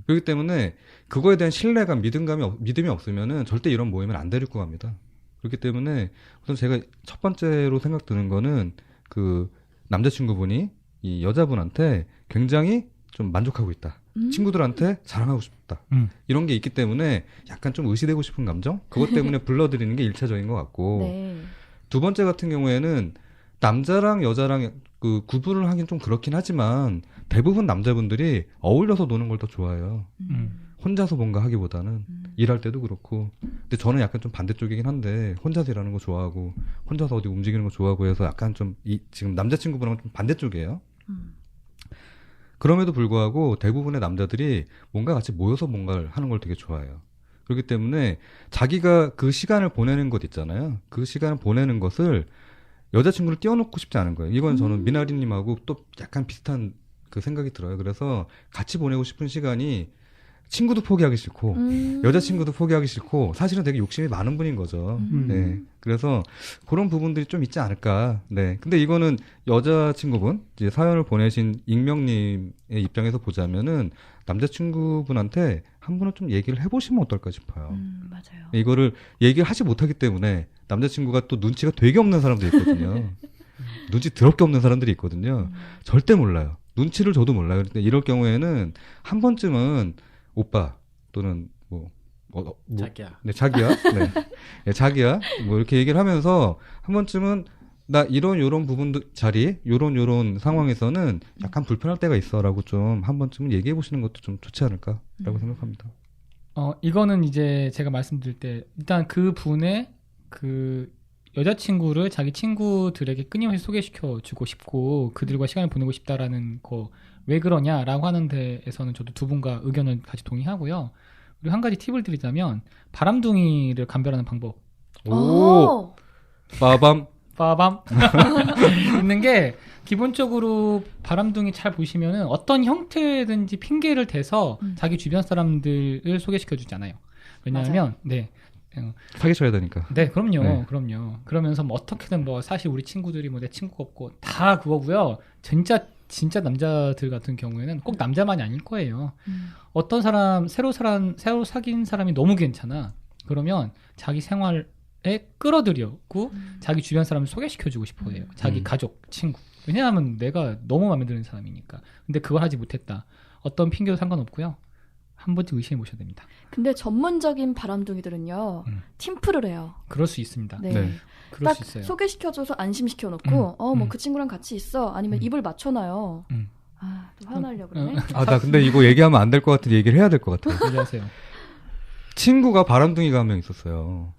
그렇기 때문에 그거에 대한 신뢰감, 믿음이 없으면은 절대 이런 모임을 안 데리고 갑니다. 그렇기 때문에 우선 제가 첫 번째로 생각드는 거는 그 남자친구분이 이 여자분한테 굉장히 좀 만족하고 있다. 친구들한테 자랑하고 싶다. 이런 게 있기 때문에 약간 좀 의시되고 싶은 감정? 그것 때문에 불러들이는 게 1차적인 것 같고 네. 두 번째 같은 경우에는 남자랑 여자랑 그 구분을 하긴 좀 그렇긴 하지만 대부분 남자분들이 어울려서 노는 걸 더 좋아해요. 혼자서 뭔가 하기보다는 일할 때도 그렇고 근데 저는 약간 좀 반대쪽이긴 한데 혼자서 일하는 거 좋아하고 혼자서 어디 움직이는 거 좋아하고 해서 약간 좀 지금 남자친구분하고 좀 반대쪽이에요. 그럼에도 불구하고 대부분의 남자들이 뭔가 같이 모여서 뭔가를 하는 걸 되게 좋아해요. 그렇기 때문에 자기가 그 시간을 보내는 것 있잖아요. 그 시간을 보내는 것을 여자친구를 띄워놓고 싶지 않은 거예요. 이건 저는 미나리님하고 또 약간 비슷한 그 생각이 들어요. 그래서 같이 보내고 싶은 시간이 친구도 포기하기 싫고 여자친구도 포기하기 싫고 사실은 되게 욕심이 많은 분인 거죠. 네. 그래서 그런 부분들이 좀 있지 않을까. 네. 근데 이거는 여자친구분 이제 사연을 보내신 익명님의 입장에서 보자면은 남자친구분한테 한 번은 좀 얘기를 해보시면 어떨까 싶어요. 맞아요. 이거를 얘기를 하지 못하기 때문에 남자친구가 또 눈치가 되게 없는 사람도 있거든요. 눈치 더럽게 없는 사람들이 있거든요. 절대 몰라요. 눈치를 줘도 몰라요. 근데 이럴 경우에는 한 번쯤은 오빠 또는 자기야. 네, 자기야. 네. 네, 자기야. 뭐 이렇게 얘기를 하면서 한 번쯤은 나 요런 부분들 요런 상황에서는 약간 불편할 때가 있어라고 좀 한 번쯤은 얘기해 보시는 것도 좀 좋지 않을까라고 생각합니다. 이거는 이제 제가 말씀드릴 때 일단 그 분의 그 여자친구를 자기 친구들에게 끊임없이 소개시켜 주고 싶고 그들과 시간을 보내고 싶다라는 거 왜 그러냐라고 하는 데에서는 저도 두 분과 의견을 같이 동의하고요. 그리고 한 가지 팁을 드리자면 바람둥이를 감별하는 방법. 오. 빠밤. 있는 게 기본적으로 바람둥이 잘 보시면은 어떤 형태든지 핑계를 대서 자기 주변 사람들을 소개시켜 주잖아요. 왜냐하면 네. 사귀셔야 되니까. 네, 그럼요. 네. 그럼요. 그러면서 뭐 어떻게든 뭐 사실 우리 친구들이 뭐 내 친구가 없고 다 그거고요. 진짜 남자들 같은 경우에는 꼭 남자만이 아닐 거예요. 어떤 사람 새로 사귄 사람이 너무 괜찮아. 그러면 자기 생활에 끌어들여고 자기 주변 사람을 소개시켜주고 싶어해요. 자기 가족, 친구. 왜냐하면 내가 너무 마음에 드는 사람이니까. 근데 그걸 하지 못했다. 어떤 핑계도 상관없고요. 한 번쯤 의심해 보셔야 됩니다. 근데 전문적인 바람둥이들은요. 팀플을 해요. 그럴 수 있습니다. 네. 네. 그럴 딱 수 있어요. 소개시켜줘서 안심시켜놓고 뭐 그 친구랑 같이 있어. 아니면 입을 맞춰놔요. 또 화나려고 그러네. 나 근데 이거 얘기하면 안 될 것 같은데 얘기를 해야 될 것 같아요. 얘기하세요. 친구가 바람둥이가 한 명 있었어요.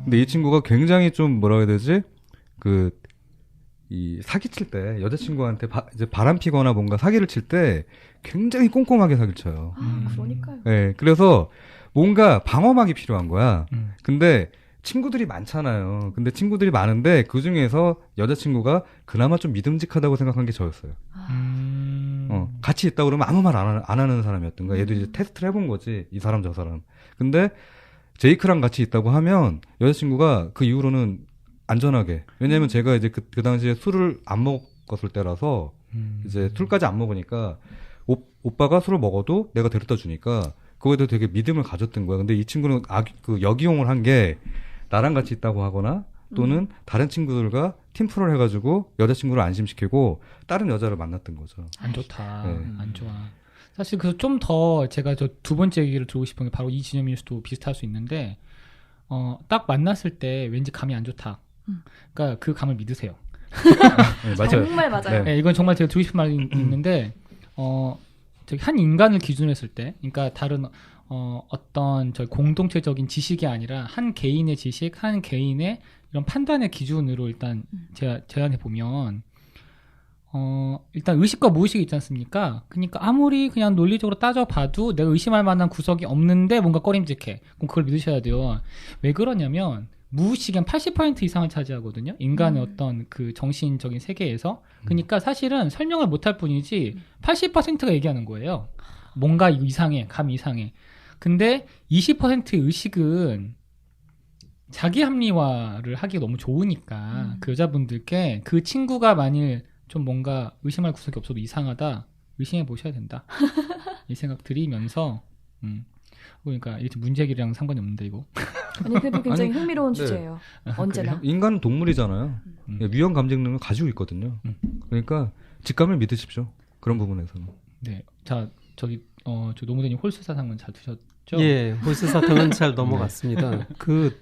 근데 이 친구가 굉장히 좀 뭐라 해야 되지? 이 사기칠 때 여자친구한테 이제 바람 피거나 뭔가 사기를 칠 때 굉장히 꼼꼼하게 사기를 쳐요. 그러니까요. 네, 그래서 뭔가 방어막이 필요한 거야. 근데 친구들이 많잖아요. 근데 친구들이 많은데 그 중에서 여자친구가 그나마 좀 믿음직하다고 생각한 게 저였어요. 같이 있다 그러면 아무 말 안 하는 사람이었던 거야. 얘도 이제 테스트를 해본 거지. 이 사람 저 사람. 근데 제이크랑 같이 있다고 하면 여자친구가 그 이후로는 안전하게. 왜냐면 제가 이제 그 당시에 술을 안 먹었을 때라서 이제 술까지 안 먹으니까 오빠가 술을 먹어도 내가 데려다 주니까 그거에 대해 되게 믿음을 가졌던 거야. 근데 이 친구는 역이용을 한 게 나랑 같이 있다고 하거나 또는 다른 친구들과 팀플을 해가지고 여자친구를 안심시키고 다른 여자를 만났던 거죠. 안 좋다. 네. 안 좋아. 사실 그 좀 더 제가 저 두 번째 얘기를 들고 싶은 게 바로 이 지점일 수도 비슷할 수 있는데 딱 만났을 때 왠지 감이 안 좋다. 그러니까 그 감을 믿으세요. 네, 맞아요. 정말 맞아요. 네. 네, 이건 정말 제가 드리고 싶은 말이 있는데 저기 한 인간을 기준으로 했을 때, 그러니까 다른 어떤 저 공동체적인 지식이 아니라 한 개인의 지식, 한 개인의 이런 판단의 기준으로 일단 제가 제안해 보면 일단 의식과 무의식이 있지 않습니까? 그러니까 아무리 그냥 논리적으로 따져봐도 내가 의심할 만한 구석이 없는데 뭔가 꺼림직해. 그럼 그걸 믿으셔야 돼요. 왜 그러냐면 무의식이 한 80% 이상을 차지하거든요. 인간의 어떤 그 정신적인 세계에서. 그러니까 사실은 설명을 못할 뿐이지 80%가 얘기하는 거예요. 뭔가 이상해, 감이 이상해. 근데 20%의 의식은 자기 합리화를 하기가 너무 좋으니까 그 여자분들께 그 친구가 만일 좀 뭔가 의심할 구석이 없어도 이상하다, 의심해 보셔야 된다. 이 생각 드리면서 그러니까 이게 문제 해결이랑 상관이 없는데 이거. 아니 그래도 굉장히 흥미로운 네. 주제예요. 언제나. 인간은 동물이잖아요. 위험 감정 능력을 가지고 있거든요. 그러니까 직감을 믿으십시오. 그런 부분에서는. 네. 자, 저기 저 노무대님 홀수 사상은 잘 드셨죠? 예, 홀수 사탕은 잘 넘어갔습니다. 그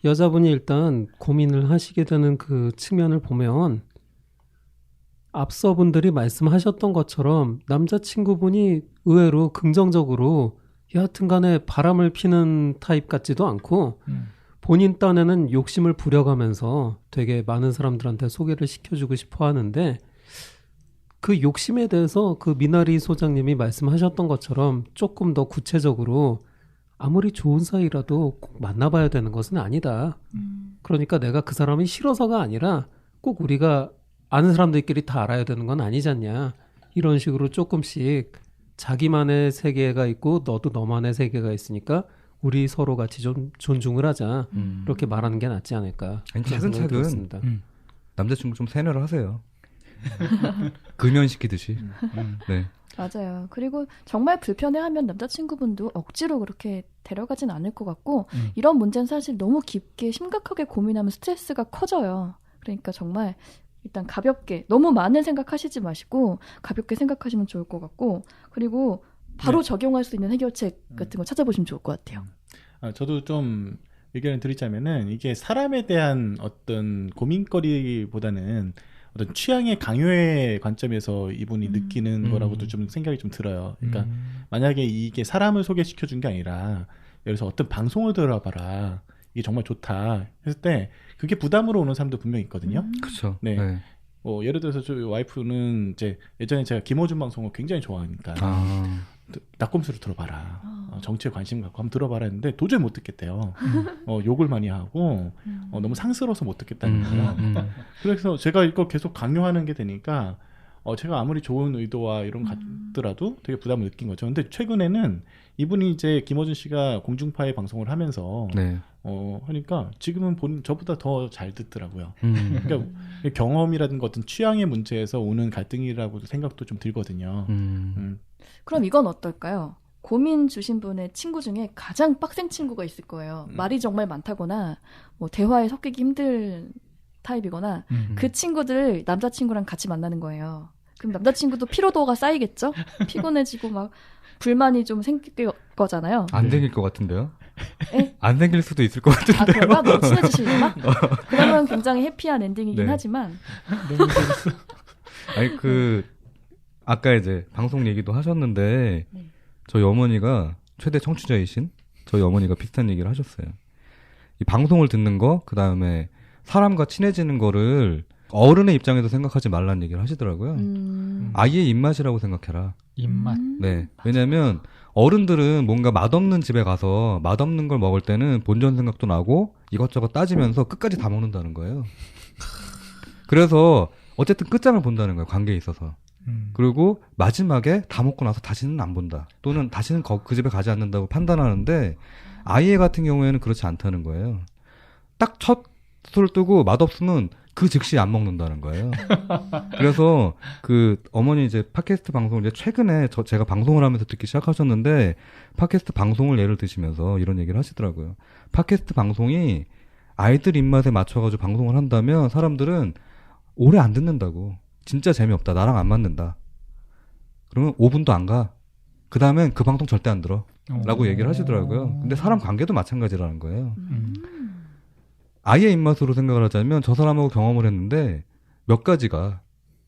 여자분이 일단 고민을 하시게 되는 그 측면을 보면 앞서 분들이 말씀하셨던 것처럼 남자친구분이 의외로 긍정적으로 여하튼간에 바람을 피는 타입 같지도 않고 본인 딴에는 욕심을 부려가면서 되게 많은 사람들한테 소개를 시켜주고 싶어 하는데 그 욕심에 대해서 그 미나리 소장님이 말씀하셨던 것처럼 조금 더 구체적으로 아무리 좋은 사이라도 꼭 만나봐야 되는 것은 아니다. 그러니까 내가 그 사람이 싫어서가 아니라 꼭 우리가 아는 사람들끼리 다 알아야 되는 건 아니잖냐. 이런 식으로 조금씩 자기만의 세계가 있고 너도 너만의 세계가 있으니까 우리 서로 같이 좀 존중을 하자. 이렇게 말하는 게 낫지 않을까. 아니, 그런 생각이 차근차근 들었습니다. 남자친구 좀 세뇌를 하세요. 금연시키듯이. 네. 맞아요. 그리고 정말 불편해하면 남자친구분도 억지로 그렇게 데려가진 않을 것 같고 이런 문제는 사실 너무 깊게 심각하게 고민하면 스트레스가 커져요. 그러니까 정말 일단 가볍게 너무 많은 생각하시지 마시고 가볍게 생각하시면 좋을 것 같고 그리고 바로 네. 적용할 수 있는 해결책 같은 거 찾아보시면 좋을 것 같아요. 저도 좀 의견을 드리자면은 이게 사람에 대한 어떤 고민거리보다는 어떤 취향의 강요의 관점에서 이분이 느끼는 거라고도 좀 생각이 좀 들어요. 그러니까 만약에 이게 사람을 소개시켜 준 게 아니라 예를 들어서 어떤 방송을 들어봐라. 이게 정말 좋다 했을 때 그게 부담으로 오는 사람도 분명히 있거든요. 그렇죠. 네. 네. 예를 들어서 저희 와이프는 이제 예전에 제가 김어준 방송을 굉장히 좋아하니까 낙곰수를 들어봐라. 정치에 관심 갖고 한번 들어봐라 했는데 도저히 못 듣겠대요. 욕을 많이 하고 너무 상스러워서 못 듣겠다는 거예요. 그래서 제가 이거 계속 강요하는 게 되니까 제가 아무리 좋은 의도와 이런 거 같더라도 되게 부담을 느낀 거죠. 근데 최근에는 이분이 이제 김어준 씨가 공중파의 방송을 하면서 네. 하니까 지금은 저보다 더 잘 듣더라고요. 그러니까 경험이라든가 어떤 취향의 문제에서 오는 갈등이라고 생각도 좀 들거든요. 그럼 이건 어떨까요? 고민 주신 분의 친구 중에 가장 빡센 친구가 있을 거예요. 말이 정말 많다거나 뭐 대화에 섞이기 힘든 타입이거나 그 친구들 남자친구랑 같이 만나는 거예요. 그럼 남자친구도 피로도가 쌓이겠죠? 피곤해지고 막 불만이 좀 생길 거잖아요. 안 생길 것 같은데요? 에? 안 생길 수도 있을 것 같은데요? 아, 그런가? 너무 친해지실려나? 그러면 굉장히 해피한 엔딩이긴 네. 하지만 너무 재밌어. 아니 아까 이제 방송 얘기도 하셨는데 네. 저희 어머니가 최대 청취자이신 저희 어머니가 비슷한 얘기를 하셨어요. 이 방송을 듣는 거 그다음에 사람과 친해지는 거를 어른의 입장에서 생각하지 말라는 얘기를 하시더라고요. 아이의 입맛이라고 생각해라. 입맛. 네. 왜냐면 어른들은 뭔가 맛없는 집에 가서 맛없는 걸 먹을 때는 본전 생각도 나고 이것저것 따지면서 끝까지 다 먹는다는 거예요. 그래서 어쨌든 끝장을 본다는 거예요. 관계에 있어서. 그리고 마지막에 다 먹고 나서 다시는 안 본다. 또는 다시는 그 집에 가지 않는다고 판단하는데 아이 같은 경우에는 그렇지 않다는 거예요. 딱 첫 술을 뜨고 맛없으면 그 즉시 안 먹는다는 거예요. 그래서 그 어머니 이제 팟캐스트 방송을 이제 최근에 제가 방송을 하면서 듣기 시작하셨는데 팟캐스트 방송을 예를 드시면서 이런 얘기를 하시더라고요. 팟캐스트 방송이 아이들 입맛에 맞춰가지고 방송을 한다면 사람들은 오래 안 듣는다고. 진짜 재미없다. 나랑 안 맞는다. 그러면 5분도 안 가. 그 다음엔 그 방송 절대 안 들어. 라고 얘기를 하시더라고요. 근데 사람 관계도 마찬가지라는 거예요. 아이의 입맛으로 생각을 하자면 저 사람하고 경험을 했는데 몇 가지가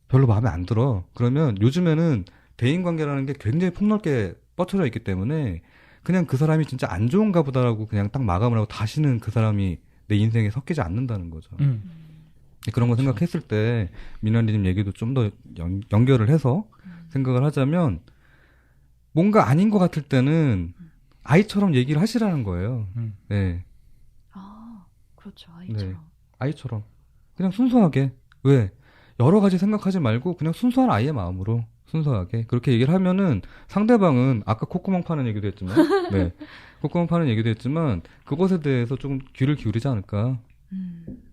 별로 마음에 안 들어. 그러면 요즘에는 대인관계라는 게 굉장히 폭넓게 뻗쳐져 있기 때문에 그냥 그 사람이 진짜 안 좋은가 보다라고 그냥 딱 마감을 하고 다시는 그 사람이 내 인생에 섞이지 않는다는 거죠. 그런 거 생각했을 때 미나리님 얘기도 좀 더 연결을 해서 생각을 하자면 뭔가 아닌 것 같을 때는 아이처럼 얘기를 하시라는 거예요. 네. 그렇죠. 아이처럼. 네. 아이처럼. 그냥 순수하게. 왜? 여러 가지 생각하지 말고 그냥 순수한 아이의 마음으로 순수하게 그렇게 얘기를 하면은 상대방은 아까 콧구멍 파는 얘기도 했지만 네. 콧구멍 파는 얘기도 했지만 그것에 대해서 좀 귀를 기울이지 않을까.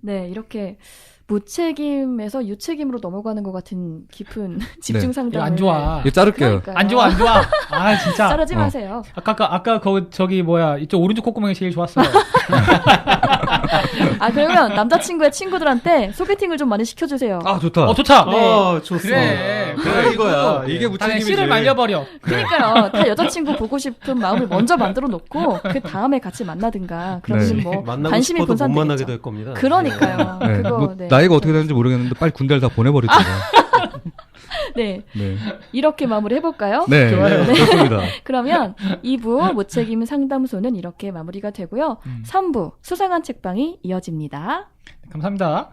네, 이렇게 무책임에서 유책임으로 넘어가는 것 같은 깊은 집중 네. 상담을 이거 안 좋아. 이거 자를게요. 그러니까요. 안 좋아, 안 좋아. 아, 진짜. 자르지 마세요. 아까 저기 뭐야, 이쪽 오른쪽 콧구멍이 제일 좋았어요. 그러면 남자친구의 친구들한테 소개팅을 좀 많이 시켜주세요. 아 좋다. 좋다. 네. 좋습니다. 그래 이거야. 이게 당연히 무책임이지. 씨를 말려버려. 그러니까요. 다 여자친구 보고 싶은 마음을 먼저 만들어 놓고 그 다음에 같이 만나든가. 그러면 네. 뭐 만나고 관심이 싶어도 못 분산되겠죠. 만나게 될 겁니다. 그러니까요. 네. 그거 뭐 네. 나이가 어떻게 되는지 모르겠는데 빨리 군대를 다 보내버리잖아. 네. 네. 이렇게 마무리 해볼까요? 네. 좋아요. 네. 좋습니다. 그러면 2부 무책임 상담소는 이렇게 마무리가 되고요. 3부 수상한 책방이 이어집니다. 감사합니다.